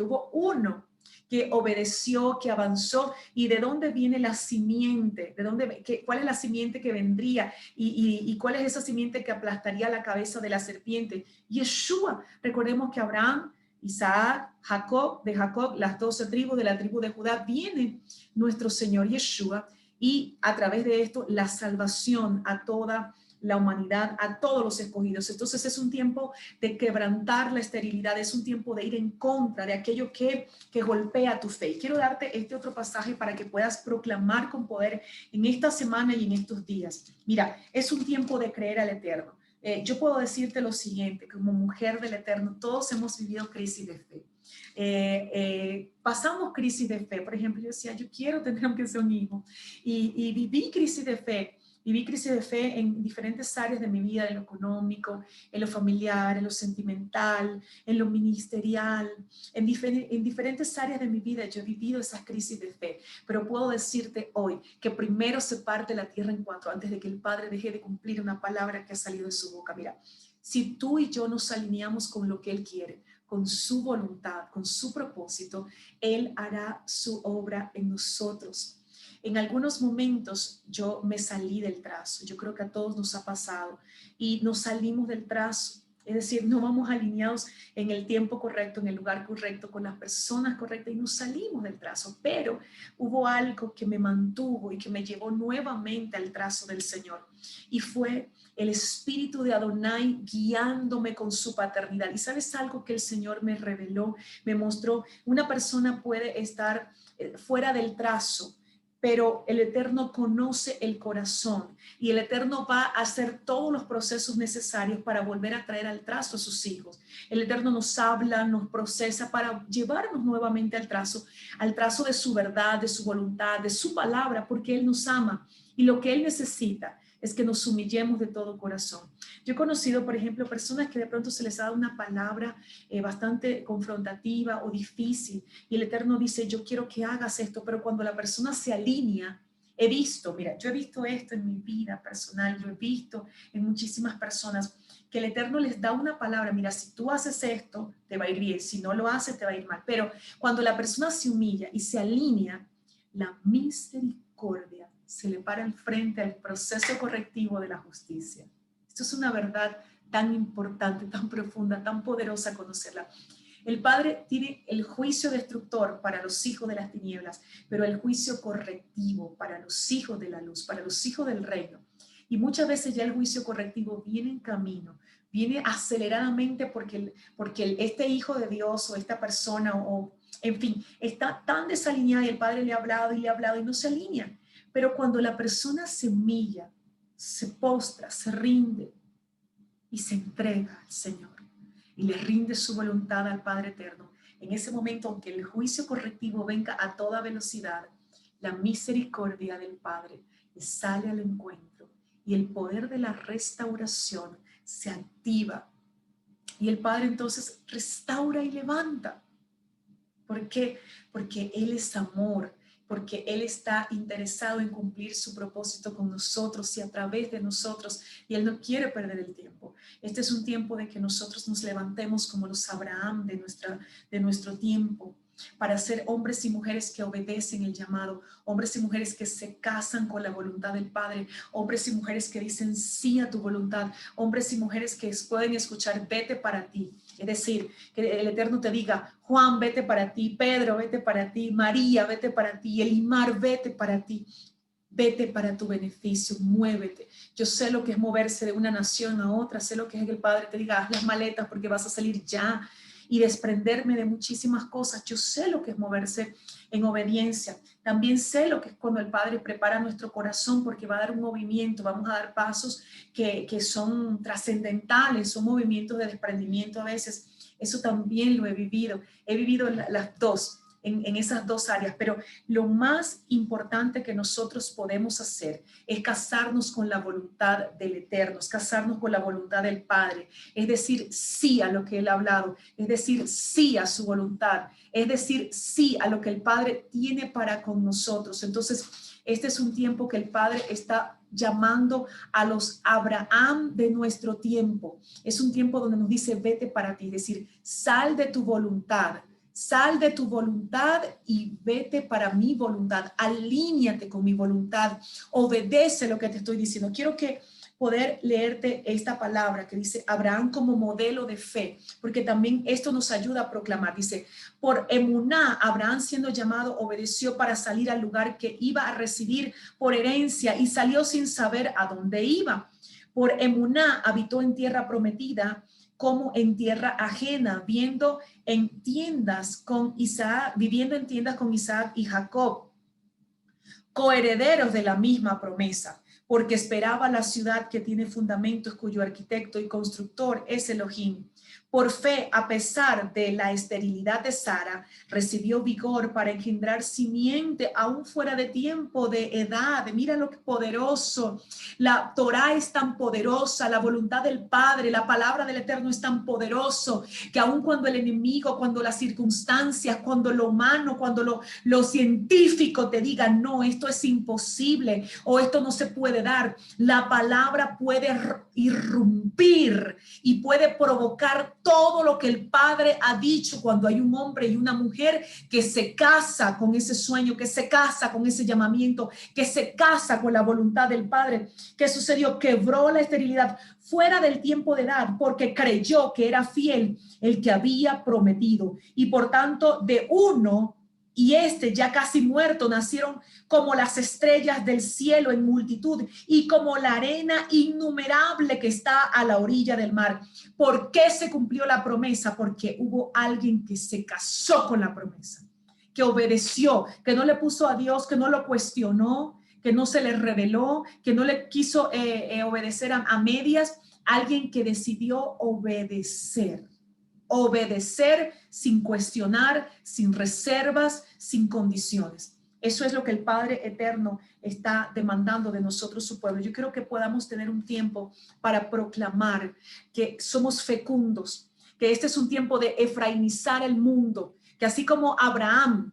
Speaker 1: hubo uno que obedeció, que avanzó. ¿Y de dónde viene la simiente? ¿Cuál es la simiente que vendría? ¿Y cuál es esa simiente que aplastaría la cabeza de la serpiente? Yeshua. Recordemos que Abraham Isaac, Jacob, de Jacob, las 12 tribus, de la tribu de Judá, viene nuestro Señor Yeshua, y a través de esto la salvación a toda la humanidad, a todos los escogidos. Entonces es un tiempo de quebrantar la esterilidad, es un tiempo de ir en contra de aquello que golpea tu fe. Y quiero darte este otro pasaje para que puedas proclamar con poder en esta semana y en estos días. Mira, es un tiempo de creer al Eterno. Yo puedo decirte lo siguiente, como mujer del Eterno, todos hemos vivido crisis de fe. Pasamos crisis de fe. Por ejemplo, yo decía, yo quiero tener aunque sea un hijo, y viví crisis de fe. Viví crisis de fe en diferentes áreas de mi vida, en lo económico, en lo familiar, en lo sentimental, en lo ministerial, en diferentes áreas de mi vida yo he vivido esas crisis de fe. Pero puedo decirte hoy que primero se parte la tierra en cuatro antes de que el Padre deje de cumplir una palabra que ha salido de su boca. Mira, si tú y yo nos alineamos con lo que Él quiere, con su voluntad, con su propósito, Él hará su obra en nosotros. En algunos momentos yo me salí del trazo, yo creo que a todos nos ha pasado, y nos salimos del trazo, es decir, no vamos alineados en el tiempo correcto, en el lugar correcto, con las personas correctas, y nos salimos del trazo, pero hubo algo que me mantuvo y que me llevó nuevamente al trazo del Señor, y fue el Espíritu de Adonai guiándome con su paternidad. Y sabes algo que el Señor me reveló, me mostró: una persona puede estar fuera del trazo, pero el Eterno conoce el corazón, y el Eterno va a hacer todos los procesos necesarios para volver a traer al trazo a sus hijos. El Eterno nos habla, nos procesa para llevarnos nuevamente al trazo de su verdad, de su voluntad, de su palabra, porque Él nos ama, y lo que Él necesita es que nos humillemos de todo corazón. Yo he conocido, por ejemplo, personas que de pronto se les ha dado una palabra bastante confrontativa o difícil, y el Eterno dice, yo quiero que hagas esto, pero cuando la persona se alinea, yo he visto esto en mi vida personal, lo he visto en muchísimas personas, que el Eterno les da una palabra: mira, si tú haces esto, te va a ir bien, si no lo haces, te va a ir mal. Pero cuando la persona se humilla y se alinea, la misericordia se le para al frente al proceso correctivo de la justicia. Esto es una verdad tan importante, tan profunda, tan poderosa conocerla. El Padre tiene el juicio destructor para los hijos de las tinieblas, pero el juicio correctivo para los hijos de la luz, para los hijos del reino. Y muchas veces ya el juicio correctivo viene en camino, viene aceleradamente porque este hijo de Dios o esta persona o en fin, está tan desalineada, y el Padre le ha hablado y no se alinea. Pero cuando la persona se humilla, se postra, se rinde y se entrega al Señor y le rinde su voluntad al Padre Eterno, en ese momento, aunque el juicio correctivo venga a toda velocidad, la misericordia del Padre le sale al encuentro y el poder de la restauración se activa. Y el Padre entonces restaura y levanta. ¿Por qué? Porque Él es amor, porque Él está interesado en cumplir su propósito con nosotros y a través de nosotros, y Él no quiere perder el tiempo. Este es un tiempo de que nosotros nos levantemos como los Abraham de nuestro tiempo, para ser hombres y mujeres que obedecen el llamado, hombres y mujeres que se casan con la voluntad del Padre, hombres y mujeres que dicen sí a tu voluntad, hombres y mujeres que pueden escuchar vete para ti. Es decir, que el Eterno te diga, Juan, vete para ti, Pedro, vete para ti, María, vete para ti, Elimar, vete para ti, vete para tu beneficio, muévete. Yo sé lo que es moverse de una nación a otra, sé lo que es que el Padre te diga, haz las maletas porque vas a salir ya, y desprenderme de muchísimas cosas. Yo sé lo que es moverse en obediencia. También sé lo que es cuando el Padre prepara nuestro corazón, porque va a dar un movimiento, vamos a dar pasos que son trascendentales, son movimientos de desprendimiento a veces. Eso también lo he vivido las dos. En esas dos áreas, pero lo más importante que nosotros podemos hacer es casarnos con la voluntad del Eterno, es casarnos con la voluntad del Padre, es decir sí a lo que Él ha hablado, es decir sí a su voluntad, es decir sí a lo que el Padre tiene para con nosotros. Entonces, este es un tiempo que el Padre está llamando a los Abraham de nuestro tiempo. Es un tiempo donde nos dice vete para ti, es decir, sal de tu voluntad, sal de tu voluntad y vete para mi voluntad, alíñate con mi voluntad, obedece lo que te estoy diciendo. Quiero que poder leerte esta palabra que dice Abraham como modelo de fe, porque también esto nos ayuda a proclamar. Dice, por emuná, Abraham siendo llamado obedeció para salir al lugar que iba a recibir por herencia y salió sin saber a dónde iba. Por emuná habitó en tierra prometida como en tierra ajena, viviendo en tiendas con Isaac y Jacob, coherederos de la misma promesa, porque esperaba la ciudad que tiene fundamentos, cuyo arquitecto y constructor es Elohim. Por fe, a pesar de la esterilidad de Sara, recibió vigor para engendrar simiente aún fuera de tiempo, de edad. Mira lo que poderoso. La Torá es tan poderosa, la voluntad del Padre, la palabra del Eterno es tan poderoso, que aun cuando el enemigo, cuando las circunstancias, cuando lo humano, cuando lo científico te digan, no, esto es imposible o esto no se puede dar, la palabra puede irrumpir y puede provocar todo lo que el Padre ha dicho cuando hay un hombre y una mujer que se casa con ese sueño, que se casa con ese llamamiento, que se casa con la voluntad del Padre. ¿Qué sucedió? Quebró la esterilidad fuera del tiempo de edad porque creyó que era fiel el que había prometido, y por tanto de uno y ya casi muerto nacieron como las estrellas del cielo en multitud y como la arena innumerable que está a la orilla del mar. ¿Por qué se cumplió la promesa? Porque hubo alguien que se casó con la promesa, que obedeció, que no le puso a Dios, que no lo cuestionó, que no se le reveló, que no le quiso obedecer a medias. Alguien que decidió obedecer sin cuestionar, sin reservas, sin condiciones. Eso es lo que el Padre Eterno está demandando de nosotros, su pueblo. Yo quiero que podamos tener un tiempo para proclamar que somos fecundos, que este es un tiempo de efraimizar el mundo, que así como Abraham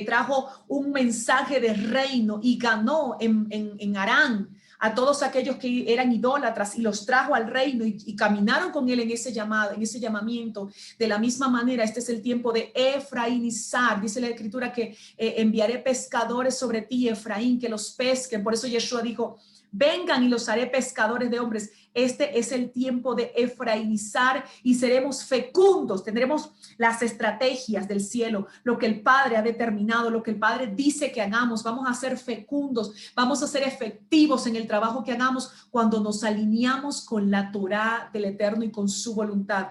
Speaker 1: trajo un mensaje de reino y ganó en Harán a todos aquellos que eran idólatras y los trajo al reino y caminaron con él en ese llamado, en ese llamamiento. De la misma manera, este es el tiempo de efraimizar. Dice la Escritura que enviaré pescadores sobre ti, Efraín, que los pesquen. Por eso Yeshua dijo, vengan y los haré pescadores de hombres. Este es el tiempo de efraimizar y seremos fecundos. Tendremos las estrategias del cielo, lo que el Padre ha determinado, lo que el Padre dice que hagamos. Vamos a ser fecundos, vamos a ser efectivos en el trabajo que hagamos cuando nos alineamos con la Torá del Eterno y con su voluntad.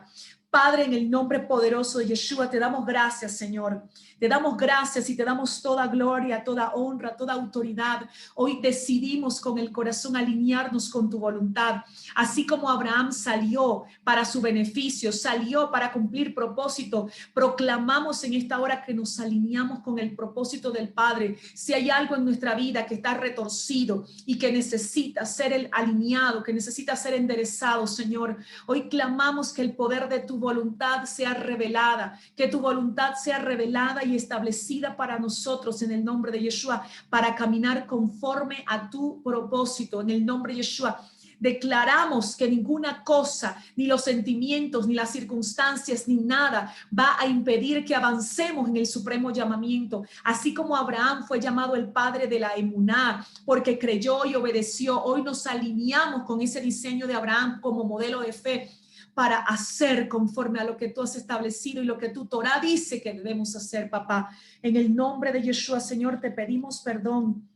Speaker 1: Padre, en el nombre poderoso de Yeshua, te damos gracias, Señor. Te damos gracias y te damos toda gloria, toda honra, toda autoridad. Hoy decidimos con el corazón alinearnos con tu voluntad. Así como Abraham salió para su beneficio, salió para cumplir propósito, proclamamos en esta hora que nos alineamos con el propósito del Padre. Si hay algo en nuestra vida que está retorcido y que necesita ser alineado, que necesita ser enderezado, Señor, hoy clamamos que el poder de tu voluntad sea revelada, que tu voluntad sea revelada y establecida para nosotros en el nombre de Yeshua, para caminar conforme a tu propósito en el nombre de Yeshua. Declaramos que ninguna cosa, ni los sentimientos, ni las circunstancias, ni nada va a impedir que avancemos en el supremo llamamiento. Así como Abraham fue llamado el padre de la emuná, porque creyó y obedeció, hoy nos alineamos con ese diseño de Abraham como modelo de fe para hacer conforme a lo que tú has establecido y lo que tu Torá dice que debemos hacer, papá. En el nombre de Yeshua, Señor, te pedimos perdón.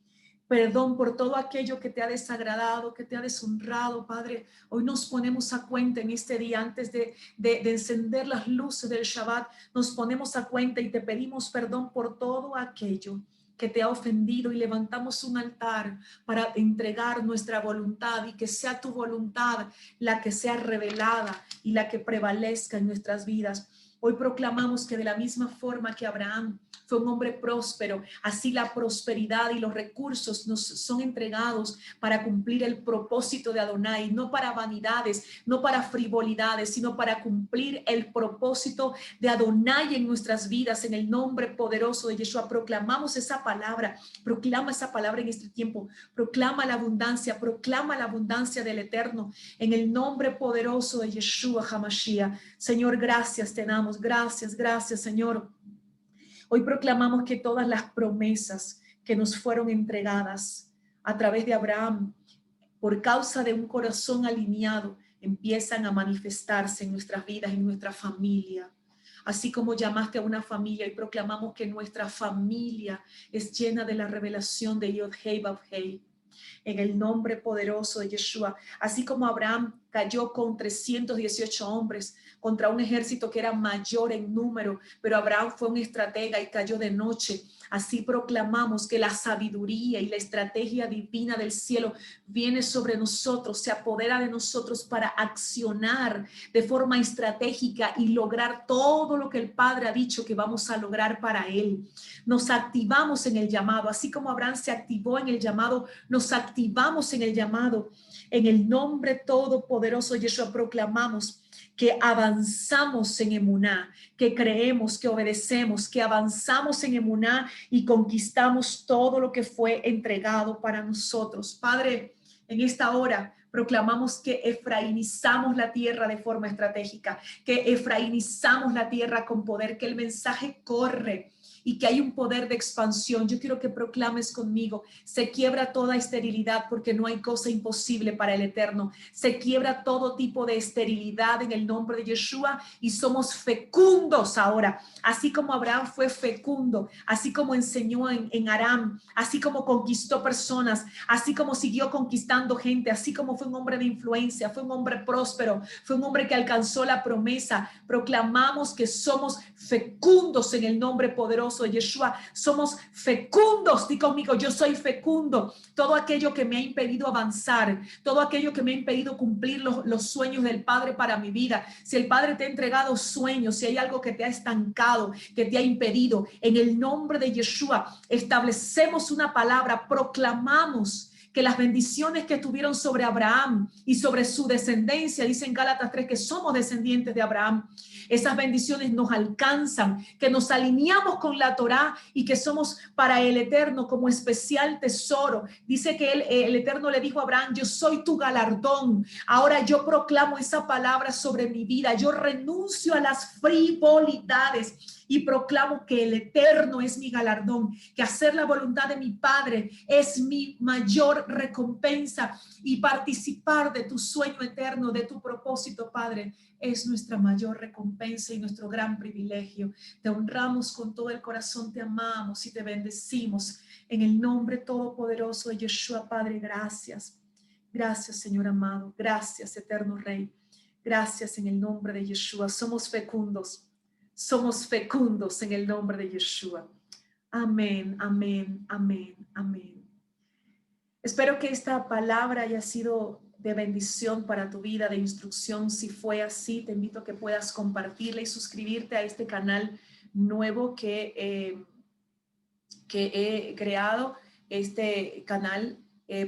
Speaker 1: Perdón por todo aquello que te ha desagradado, que te ha deshonrado, Padre. Hoy nos ponemos a cuenta en este día, antes de encender las luces del Shabbat, nos ponemos a cuenta y te pedimos perdón por todo aquello que te ha ofendido y levantamos un altar para entregar nuestra voluntad y que sea tu voluntad la que sea revelada y la que prevalezca en nuestras vidas. Hoy proclamamos que de la misma forma que Abraham fue un hombre próspero, así la prosperidad y los recursos nos son entregados para cumplir el propósito de Adonai, no para vanidades, no para frivolidades, sino para cumplir el propósito de Adonai en nuestras vidas, en el nombre poderoso de Yeshua. Proclamamos esa palabra, proclama esa palabra en este tiempo, proclama la abundancia del Eterno, en el nombre poderoso de Yeshua HaMashiach. Señor, gracias te damos, gracias, Señor. Hoy proclamamos que todas las promesas que nos fueron entregadas a través de Abraham por causa de un corazón alineado, empiezan a manifestarse en nuestras vidas, en nuestra familia. Así como llamaste a una familia y proclamamos que nuestra familia es llena de la revelación de Yod-Hei Vav-Hei, en el nombre poderoso de Yeshua. Así como Abraham cayó con 318 hombres contra un ejército que era mayor en número, pero Abraham fue un estratega y cayó de noche. Así proclamamos que la sabiduría y la estrategia divina del cielo viene sobre nosotros, se apodera de nosotros para accionar de forma estratégica y lograr todo lo que el Padre ha dicho que vamos a lograr para Él. Nos activamos en el llamado, así como Abraham se activó en el llamado, nos activamos en el llamado. En el nombre todopoderoso de Yeshua proclamamos que avanzamos en emuná, que creemos, que obedecemos, que avanzamos en emuná y conquistamos todo lo que fue entregado para nosotros. Padre, en esta hora proclamamos que efrainizamos la tierra de forma estratégica, que efrainizamos la tierra con poder, que el mensaje corre y que hay un poder de expansión. Yo quiero que proclames conmigo: se quiebra toda esterilidad porque no hay cosa imposible para el Eterno. Se quiebra todo tipo de esterilidad en el nombre de Yeshua y somos fecundos ahora, así como Abraham fue fecundo, así como enseñó en Aram, así como conquistó personas, así como siguió conquistando gente, así como fue un hombre de influencia, fue un hombre próspero, fue un hombre que alcanzó la promesa. Proclamamos que somos fecundos en el nombre poderoso de Yeshua. Somos fecundos. Di conmigo: yo soy fecundo. Todo aquello que me ha impedido avanzar, todo aquello que me ha impedido cumplir los sueños del Padre para mi vida. Si el Padre te ha entregado sueños, si hay algo que te ha estancado, que te ha impedido, en el nombre de Yeshua establecemos una palabra, proclamamos que las bendiciones que tuvieron sobre Abraham y sobre su descendencia, dice en Gálatas 3 que somos descendientes de Abraham, esas bendiciones nos alcanzan, que nos alineamos con la Torá y que somos para el Eterno como especial tesoro. Dice que el Eterno le dijo a Abraham: yo soy tu galardón. Ahora yo proclamo esa palabra sobre mi vida. Yo renuncio a las frivolidades y proclamo que el Eterno es mi galardón, que hacer la voluntad de mi Padre es mi mayor recompensa y participar de tu sueño eterno, de tu propósito, Padre, es nuestra mayor recompensa y nuestro gran privilegio. Te honramos con todo el corazón, te amamos y te bendecimos en el nombre todopoderoso de Yeshua. Padre, gracias. Gracias, Señor amado. Gracias, eterno Rey. Gracias en el nombre de Yeshua. Somos fecundos. Somos fecundos en el nombre de Yeshua. Amén, amén, amén, amén. Espero que esta palabra haya sido de bendición para tu vida, de instrucción. Si fue así, te invito a que puedas compartirla y suscribirte a este canal nuevo que he creado, este canal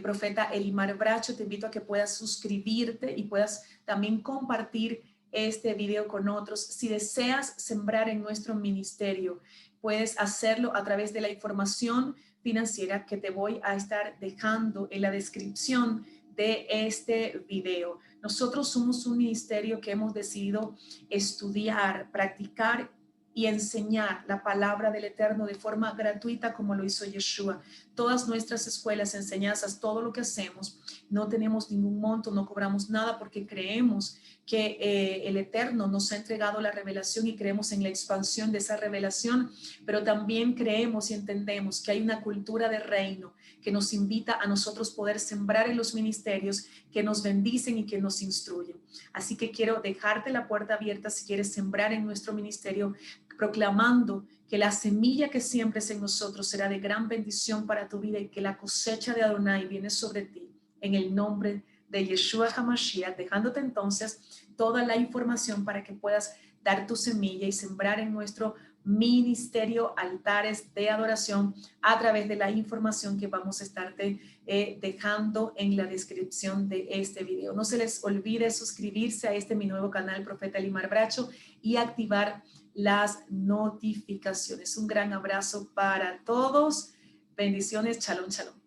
Speaker 1: Profeta Elimar Bracho. Te invito a que puedas suscribirte y puedas también compartir este video con otros. Si deseas sembrar en nuestro ministerio, puedes hacerlo a través de la información financiera que te voy a estar dejando en la descripción de este video. Nosotros somos un ministerio que hemos decidido estudiar, practicar y enseñar la palabra del Eterno de forma gratuita como lo hizo Yeshua. Todas nuestras escuelas, enseñanzas, todo lo que hacemos, no tenemos ningún monto, no cobramos nada porque creemos que el Eterno nos ha entregado la revelación y creemos en la expansión de esa revelación, pero también creemos y entendemos que hay una cultura de reino que nos invita a nosotros poder sembrar en los ministerios que nos bendicen y que nos instruyen. Así que quiero dejarte la puerta abierta si quieres sembrar en nuestro ministerio, proclamando que la semilla que siembres en nosotros será de gran bendición para tu vida y que la cosecha de Adonai viene sobre ti en el nombre de Yeshua HaMashiach, dejándote entonces toda la información para que puedas dar tu semilla y sembrar en nuestro ministerio altares de adoración a través de la información que vamos a estarte dejando en la descripción de este video. No se les olvide suscribirse a este mi nuevo canal Profeta Elimar Bracho y activar las notificaciones. Un gran abrazo para todos. Bendiciones. Shalom, shalom.